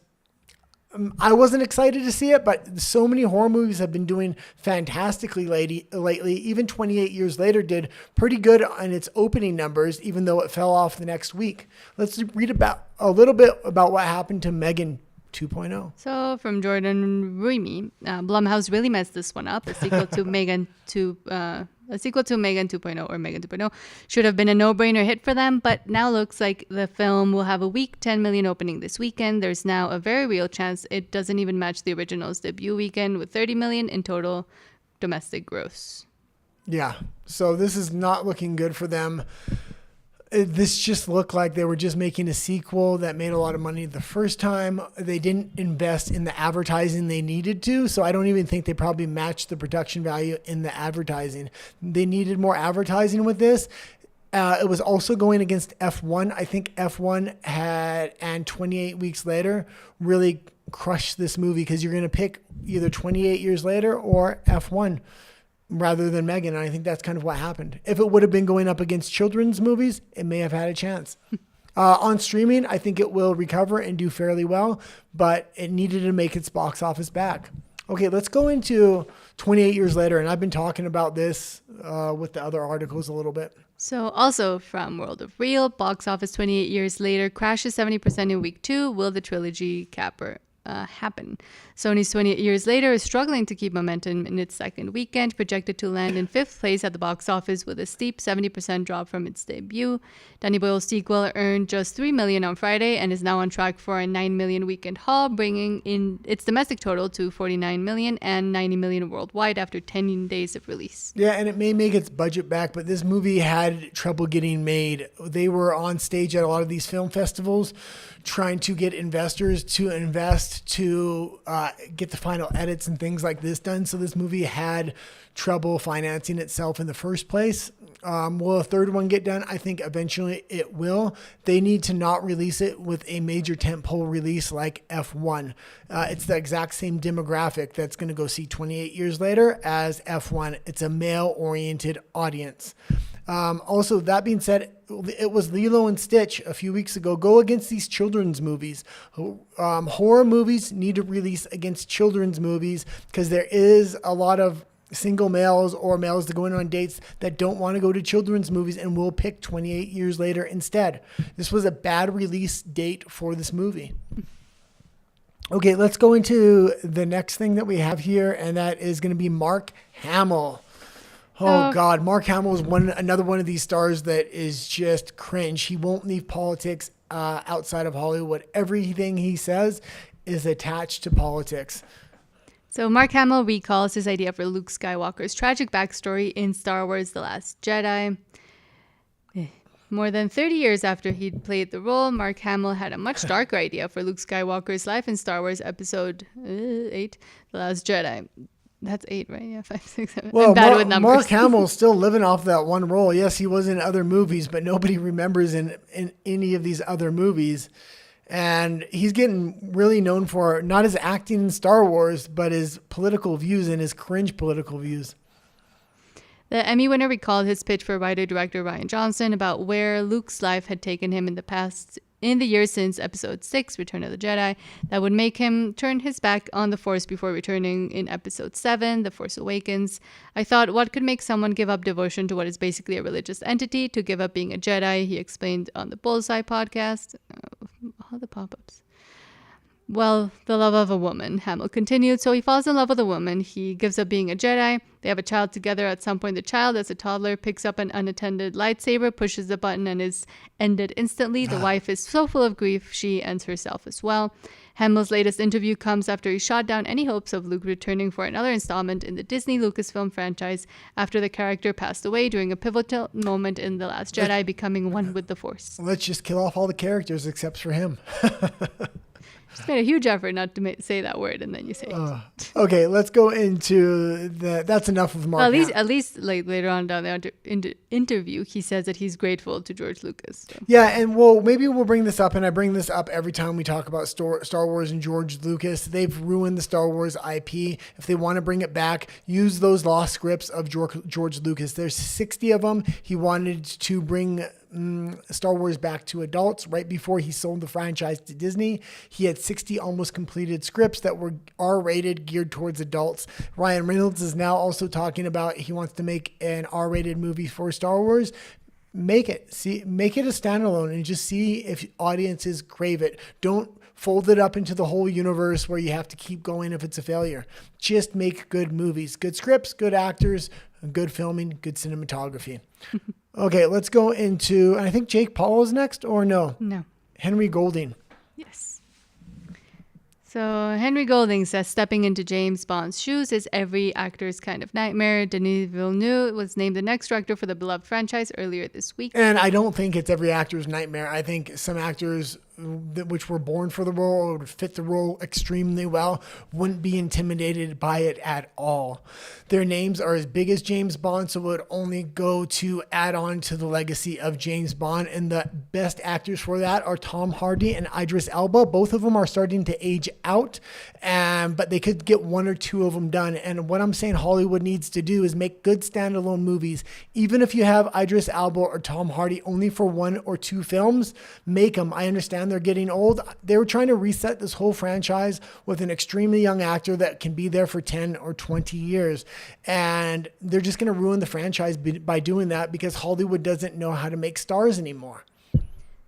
I wasn't excited to see it, but so many horror movies have been doing fantastically lately. Even 28 years later did pretty good on its opening numbers, even though it fell off the next week. Let's read about a little bit about what happened to Meghan 2.0. So from Jordan Ruimi, Blumhouse really messed this one up. A sequel to Meghan 2.0 or Meghan 2.0 should have been a no-brainer hit for them, but now looks like the film will have a week 10 million opening this weekend. There's now a very real chance it doesn't even match the original's debut weekend with 30 million in total domestic gross. Yeah, so this is not looking good for them. This just looked like they were just making a sequel that made a lot of money the first time. They didn't invest in the advertising they needed to, so I don't even think they probably matched the production value in the advertising. They needed more advertising with this. It was also going against F1. I think F1 and 28 weeks later really crushed this movie, because you're going to pick either 28 years later or F1. Rather than Meghan. And I think that's kind of what happened. If it would have been going up against children's movies, it may have had a chance. On streaming, I think it will recover and do fairly well, but it needed to make its box office back. Okay, let's go into 28 years later. And I've been talking about this with the other articles a little bit. So also from World of Real, box office 28 years later crashes 70% in week 2. Will the trilogy capper happen? Sony's 28 years later is struggling to keep momentum in its second weekend, projected to land in 5th place at the box office with a steep 70% drop from its debut. Danny Boyle's sequel earned just $3 million on Friday and is now on track for a $9 million weekend haul, bringing in its domestic total to $49 million and $90 million worldwide after 10 days of release. Yeah, and it may make its budget back, but this movie had trouble getting made. They were on stage at a lot of these film festivals trying to get investors to invest pressed to get the final edits and things like this done. So this movie had trouble financing itself in the first place. Will a third one get done? I think eventually it will. They need to not release it with a major tentpole release like F1. It's the exact same demographic that's going to go see 28 years later as F1. It's a male-oriented audience. Also, that being said, it was Lilo and Stitch a few weeks ago. Go against these children's movies. Horror movies need to release against children's movies because there is a lot of single males or males that go in on dates that don't want to go to children's movies and will pick 28 years later instead. This was a bad release date for this movie. Okay, let's go into the next thing that we have here, and that is going to be Mark Hamill. Oh God, Mark Hamill is another one of these stars that is just cringe. He won't leave politics outside of Hollywood. Everything he says is attached to politics. So Mark Hamill recalls his idea for Luke Skywalker's tragic backstory in Star Wars The Last Jedi. More than 30 years after he'd played the role, Mark Hamill had a much darker idea for Luke Skywalker's life in Star Wars Episode 8, The Last Jedi. That's 8, right? Yeah, 5, 6, 7. Well, I'm bad with numbers. Mark Hamill's still living off that one role. Yes, he was in other movies, but nobody remembers in any of these other movies. And he's getting really known for not his acting in Star Wars, but his political views and his cringe political views. The Emmy winner recalled his pitch for writer-director Rian Johnson about where Luke's life had taken him in the years since Episode 6, Return of the Jedi, that would make him turn his back on the Force before returning in Episode 7, The Force Awakens. I thought, what could make someone give up devotion to what is basically a religious entity to give up being a Jedi, he explained on the Bullseye podcast. All the pop-ups. Well, the love of a woman, Hamill continued. So he falls in love with a woman. He gives up being a Jedi. They have a child together. At some point, the child, as a toddler, picks up an unattended lightsaber, pushes the button, and is ended instantly. The wife is so full of grief, she ends herself as well. Hamill's latest interview comes after he shot down any hopes of Luke returning for another installment in the Disney Lucasfilm franchise after the character passed away during a pivotal moment in The Last Jedi, becoming one with the Force. Let's just kill off all the characters except for him. Just made a huge effort not to say that word, and then you say it. Okay, let's go into that's enough of Mark. At least like later on down the interview, he says that he's grateful to George Lucas. So. Yeah, and maybe we'll bring this up, and I bring this up every time we talk about Star Wars and George Lucas. They've ruined the Star Wars IP. If they want to bring it back, use those lost scripts of George Lucas. There's 60 of them. He wanted to bring Star Wars back to adults right before he sold the franchise to Disney. He had 60 almost completed scripts that were R-rated, geared towards adults. Ryan Reynolds is now also talking about he wants to make an R-rated movie for Star Wars. Make it a standalone and just see if audiences crave it. Don't fold it up into the whole universe where you have to keep going if it's a failure. Just make good movies, good scripts, good actors, good filming, good cinematography. Okay, let's go into, I think Jake Paul is next, or no? No. Henry Golding. Yes. So Henry Golding says stepping into James Bond's shoes is every actor's kind of nightmare. Denis Villeneuve was named the next director for the beloved franchise earlier this week. And I don't think it's every actor's nightmare. I think some actors which were born for the role or would fit the role extremely well wouldn't be intimidated by it at all. Their names are as big as James Bond, so it would only go to add on to the legacy of James Bond. And the best actors for that are Tom Hardy and Idris Elba. Both of them are starting to age out, but they could get one or two of them done. And what I'm saying Hollywood needs to do is make good standalone movies. Even if you have Idris Elba or Tom Hardy only for one or two films, make them. I understand they're getting old. They were trying to reset this whole franchise with an extremely young actor that can be there for 10 or 20 years. And they're just going to ruin the franchise by doing that because Hollywood doesn't know how to make stars anymore.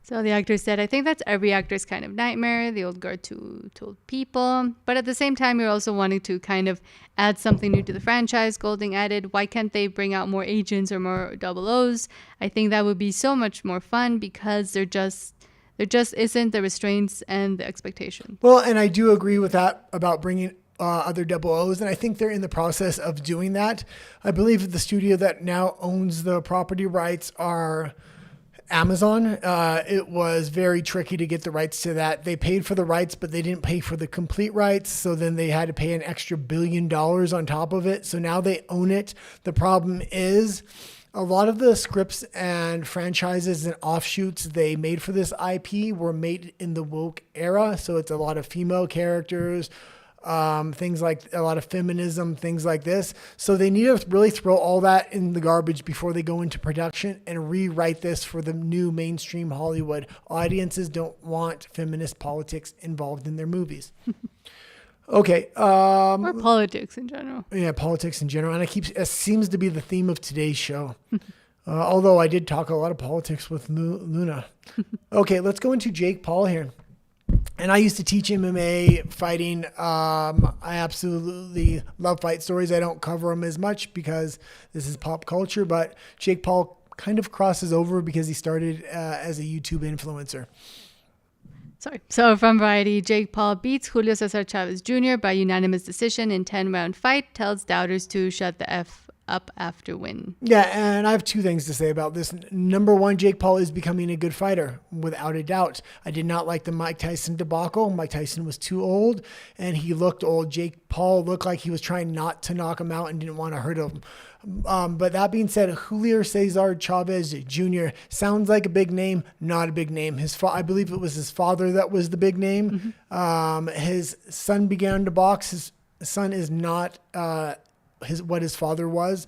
So the actor said, I think that's every actor's kind of nightmare, the old guard told People. But at the same time, you're also wanting to kind of add something new to the franchise. Golding added, why can't they bring out more agents or more double O's? I think that would be so much more fun because there just isn't the restraints and the expectation. Well, and I do agree with that about bringing other double O's, and I think they're in the process of doing that. I believe the studio that now owns the property rights Amazon. It was very tricky to get the rights to that. They paid for the rights, but they didn't pay for the complete rights. So then they had to pay an extra $1 billion on top of it. So now they own it. The problem is a lot of the scripts and franchises and offshoots they made for this IP were made in the woke era. So it's a lot of female characters, things like a lot of feminism, things like this. So they need to really throw all that in the garbage before they go into production and rewrite this for the new mainstream Hollywood. Audiences don't want feminist politics involved in their movies. Okay. Or politics in general. Yeah, politics in general. And it seems to be the theme of today's show. Although I did talk a lot of politics with Luna. Okay, let's go into Jake Paul here. And I used to teach MMA fighting. I absolutely love fight stories. I don't cover them as much because this is pop culture, but Jake Paul kind of crosses over because he started as a YouTube influencer. So from Variety, Jake Paul beats Julio Cesar Chavez Jr. by unanimous decision in 10-round fight, tells doubters to shut the F up after win. Yeah, and I have two things to say about this. Number one, Jake Paul is becoming a good fighter, without a doubt. I did not like the Mike Tyson debacle. Mike Tyson was too old, and he looked old. Jake Paul looked like he was trying not to knock him out and didn't want to hurt him. But that being said, Julio Cesar Chavez Jr. sounds like a big name, not a big name. I believe it was his father that was the big name. Mm-hmm. His son began to box. His son is not what his father was.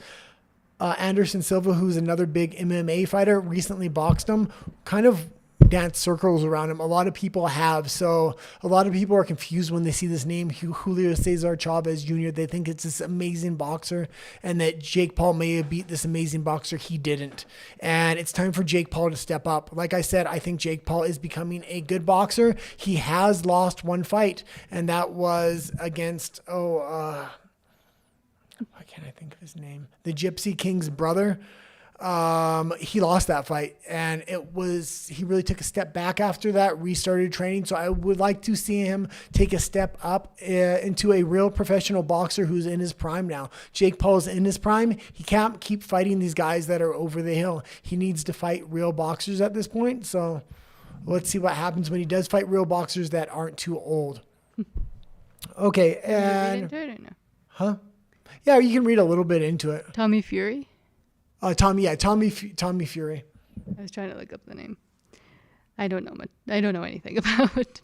Anderson Silva, who's another big MMA fighter, recently boxed him, kind of danced circles around him. A lot of people have. So a lot of people are confused when they see this name, Julio Cesar Chavez Jr. They think it's this amazing boxer and that Jake Paul may have beat this amazing boxer. He didn't. And it's time for Jake Paul to step up. Like I said, I think Jake Paul is becoming a good boxer. He has lost one fight, and that was against, why can't I think of his name? The Gypsy King's brother. He lost that fight, and he really took a step back after that, restarted training. So I would like to see him take a step up into a real professional boxer who's in his prime now. Jake Paul's in his prime. He can't keep fighting these guys that are over the hill. He needs to fight real boxers at this point. So let's see what happens when he does fight real boxers that aren't too old. Okay. And huh? Yeah, you can read a little bit into it. Tommy Fury? Tommy Fury. I was trying to look up the name. I don't know much. I don't know anything about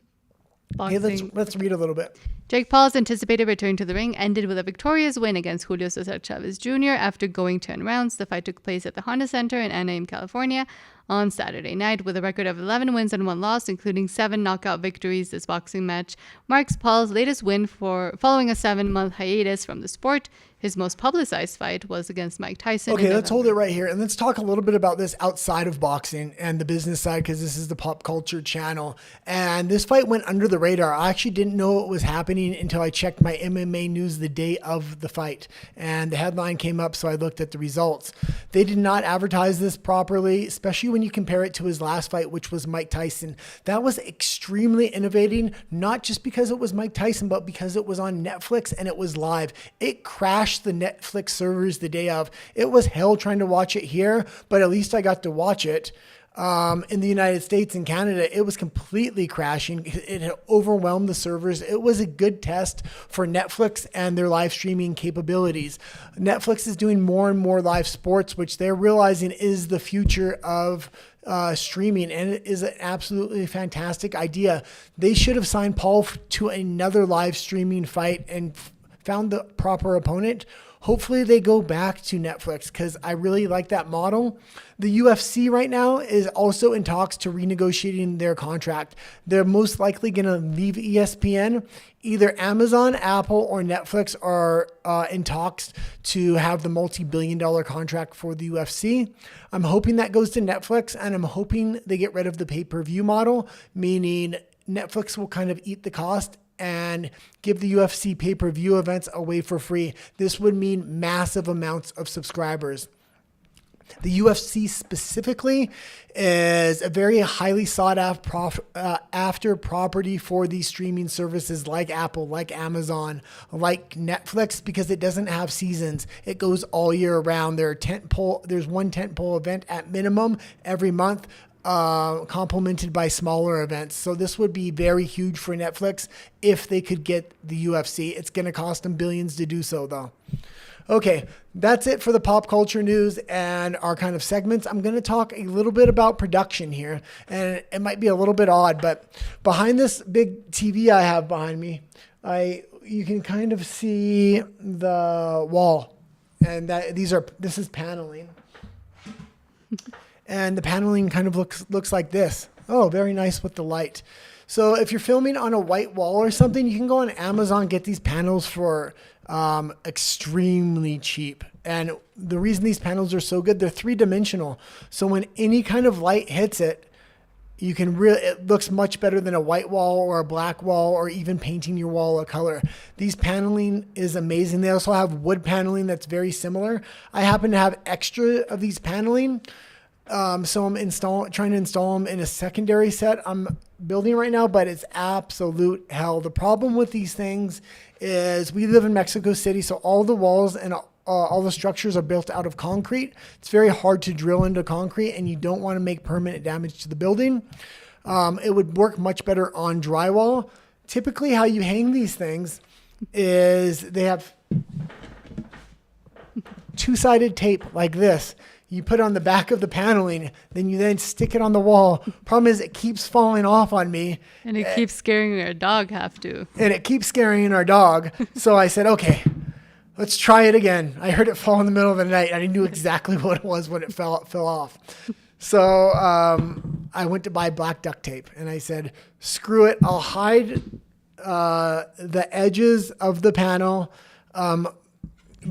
boxing. Hey, let's read a little bit. Jake Paul's anticipated return to the ring ended with a victorious win against Julio Cesar Chavez Jr. after going 10 rounds. The fight took place at the Honda Center in Anaheim, California on Saturday night. With a record of 11 wins and 1 loss, including 7 knockout victories, this boxing match marks Paul's latest win following a 7-month hiatus from the sport. His most publicized fight was against Mike Tyson. Okay, let's hold it right here. And let's talk a little bit about this outside of boxing and the business side, because this is the pop culture channel. And this fight went under the radar. I actually didn't know it was happening until I checked my MMA news the day of the fight. And the headline came up, so I looked at the results. They did not advertise this properly, especially when you compare it to his last fight, which was Mike Tyson. That was extremely innovating, not just because it was Mike Tyson, but because it was on Netflix and it was live. It crashed the Netflix servers the day of. It was hell trying to watch it here, but at least I got to watch it. In the United States and Canada, it was completely crashing. It had overwhelmed the servers. It was a good test for Netflix and their live streaming capabilities. Netflix is doing more and more live sports, which they're realizing is the future of streaming, and it is an absolutely fantastic idea. They should have signed Paul to another live streaming fight and found the proper opponent. Hopefully they go back to Netflix, because I really like that model. The UFC right now is also in talks to renegotiating their contract. They're most likely going to leave ESPN. Either Amazon, Apple, or Netflix are in talks to have the multi-billion-dollar contract for the UFC. I'm hoping that goes to Netflix, and I'm hoping they get rid of the pay-per-view model, meaning Netflix will kind of eat the cost and give the UFC pay-per-view events away for free. This would mean massive amounts of subscribers. The UFC specifically is a very highly sought after property for these streaming services like Apple, like Amazon, like Netflix, because it doesn't have seasons. It goes all year round. There's one tentpole event at minimum every month, complemented by smaller events. So this would be very huge for Netflix if they could get the UFC. It's going to cost them billions to do so, though. Okay, that's it for the pop culture news and our kind of segments. I'm going to talk a little bit about production here, and it might be a little bit odd, but behind this big TV I have behind me, you can kind of see the wall, and this is paneling, and the paneling kind of looks like this. Oh, very nice with the light. So if you're filming on a white wall or something, you can go on Amazon, get these panels for extremely cheap. And the reason these panels are so good, they're 3-dimensional. So when any kind of light hits it, it looks much better than a white wall or a black wall or even painting your wall a color. These paneling is amazing. They also have wood paneling that's very similar. I happen to have extra of these paneling. So I'm trying to install them in a secondary set I'm building right now, but it's absolute hell. The problem with these things is we live in Mexico City, so all the walls and all the structures are built out of concrete. It's very hard to drill into concrete, and you don't want to make permanent damage to the building. It would work much better on drywall. Typically how you hang these things is they have two-sided tape like this. You put it on the back of the paneling, then you stick it on the wall. Problem is it keeps falling off on me. And it keeps scaring our dog have to. And it keeps scaring our dog. So I said, okay, let's try it again. I heard it fall in the middle of the night. I knew exactly what it was when it fell off. So I went to buy black duct tape, and I said, screw it. I'll hide the edges of the panel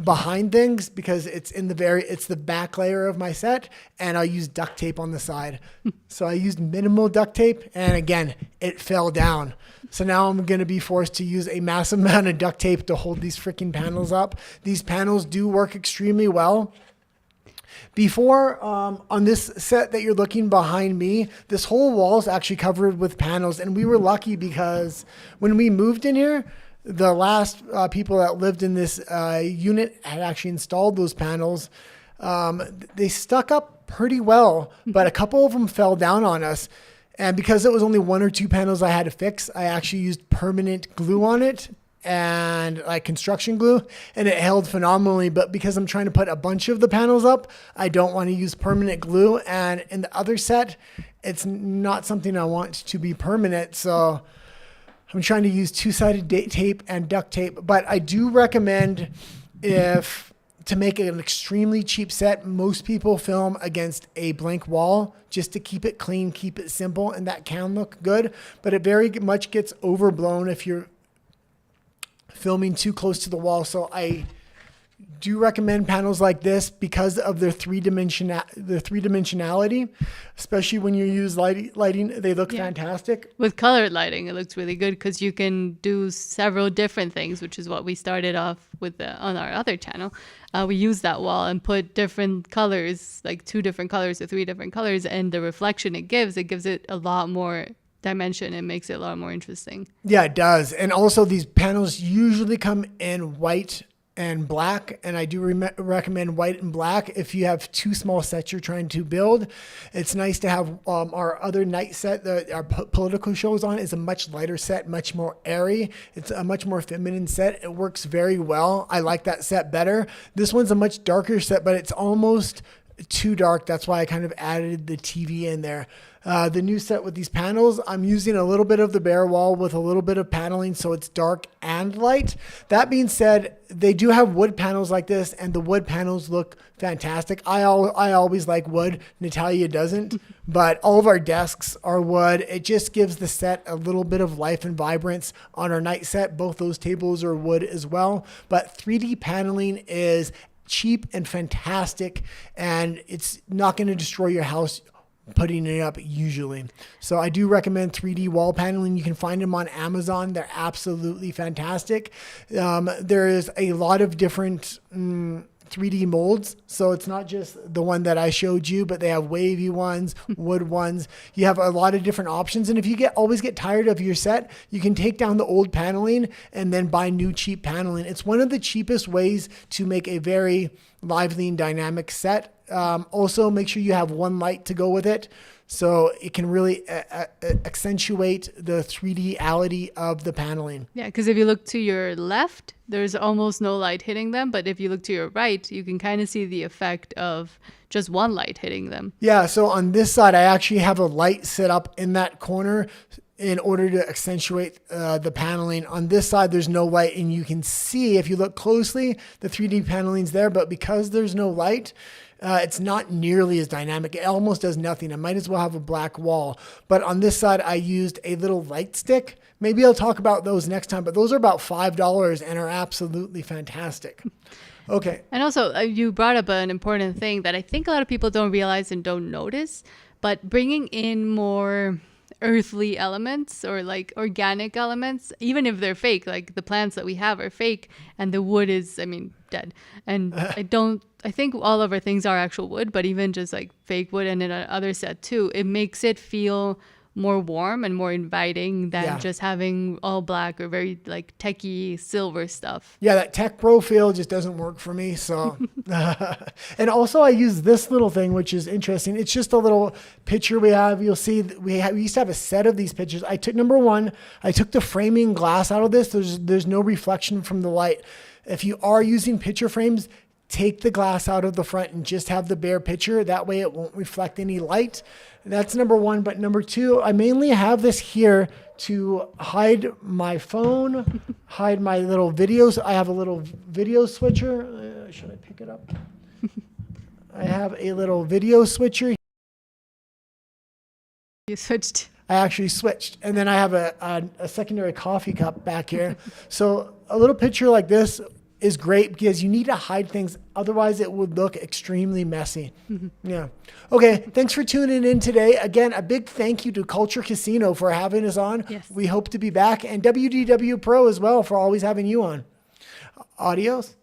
behind things because it's the back layer of my set, and I'll use duct tape on the side. So I used minimal duct tape, and again, it fell down. So now I'm going to be forced to use a massive amount of duct tape to hold these freaking panels up. These panels do work extremely well. Before, on this set that you're looking behind me, this whole wall is actually covered with panels, and we were lucky because when we moved in here, the last people that lived in this unit had actually installed those panels. They stuck up pretty well, but a couple of them fell down on us. And because it was only 1 or 2 panels I had to fix, I actually used permanent glue on it and like construction glue, and it held phenomenally. But because I'm trying to put a bunch of the panels up, I don't want to use permanent glue. And in the other set, it's not something I want to be permanent. So I'm trying to use two-sided tape and duct tape, but I do recommend to make an extremely cheap set, most people film against a blank wall just to keep it clean, keep it simple, and that can look good, but it very much gets overblown if you're filming too close to the wall. So I do recommend panels like this because of their three-dimensionality, especially when you use lighting. They look fantastic. With colored lighting, it looks really good because you can do several different things, which is what we started off with on our other channel. We use that wall and put different colors, like 2 different colors or 3 different colors, and the reflection it gives it a lot more dimension. It makes it a lot more interesting. Yeah, it does. And also these panels usually come in white and black, and I do recommend white and black if you have 2 small sets you're trying to build. It's nice to have our other night set that our political shows on is a much lighter set, much more airy. It's a much more feminine set. It works very well. I like that set better. This one's a much darker set, but it's almost too dark. That's why I kind of added the TV in there. The new set with these panels, I'm using a little bit of the bare wall with a little bit of paneling, so it's dark and light. That being said, they do have wood panels like this, and the wood panels look fantastic. I always like wood. Natalia doesn't, but all of our desks are wood. It just gives the set a little bit of life and vibrance. On our night set, both those tables are wood as well, but 3D paneling is cheap and fantastic, and it's not going to destroy your house putting it up usually. So I do recommend 3D wall paneling. You can find them on Amazon. They're absolutely fantastic. There is a lot of different 3D molds. So it's not just the one that I showed you, but they have wavy ones, wood ones. You have a lot of different options. And if you always get tired of your set, you can take down the old paneling and then buy new cheap paneling. It's one of the cheapest ways to make a very lively and dynamic set. Also, make sure you have one light to go with it, so it can really accentuate the 3D-ality of the paneling. Yeah, because if you look to your left, there's almost no light hitting them. But if you look to your right, you can kind of see the effect of just one light hitting them. Yeah, so on this side, I actually have a light set up in that corner in order to accentuate the paneling. On this side, there's no light, and you can see, if you look closely, the 3D paneling's there, but because there's no light, it's not nearly as dynamic. It almost does nothing. I might as well have a black wall. But on this side, I used a little light stick. Maybe I'll talk about those next time, but those are about $5 and are absolutely fantastic. Okay. And also, you brought up an important thing that I think a lot of people don't realize and don't notice, but bringing in more earthly elements or like organic elements, even if they're fake, like the plants that we have are fake and the wood is, dead. And I think all of our things are actual wood, but even just like fake wood and in another set too, it makes it feel more warm and more inviting than just having all black or very like techie silver stuff. Yeah, that tech bro feel just doesn't work for me. So, and also I use this little thing, which is interesting. It's just a little picture we have. You'll see we used to have a set of these pictures. I took number one. I took the framing glass out of this. There's no reflection from the light. If you are using picture frames, take the glass out of the front and just have the bare picture. That way it won't reflect any light. That's number one. But number two, I mainly have this here to hide my phone, hide my little videos. I have a little video switcher. Should I pick it up? I have a little video switcher. You switched. I actually switched. And then I have a secondary coffee cup back here. So a little picture like this is great because you need to hide things. Otherwise, it would look extremely messy. Mm-hmm. Yeah. Okay. Thanks for tuning in today. Again, a big thank you to Culture Casino for having us on. Yes. We hope to be back. And WDW Pro as well for always having you on. Adios.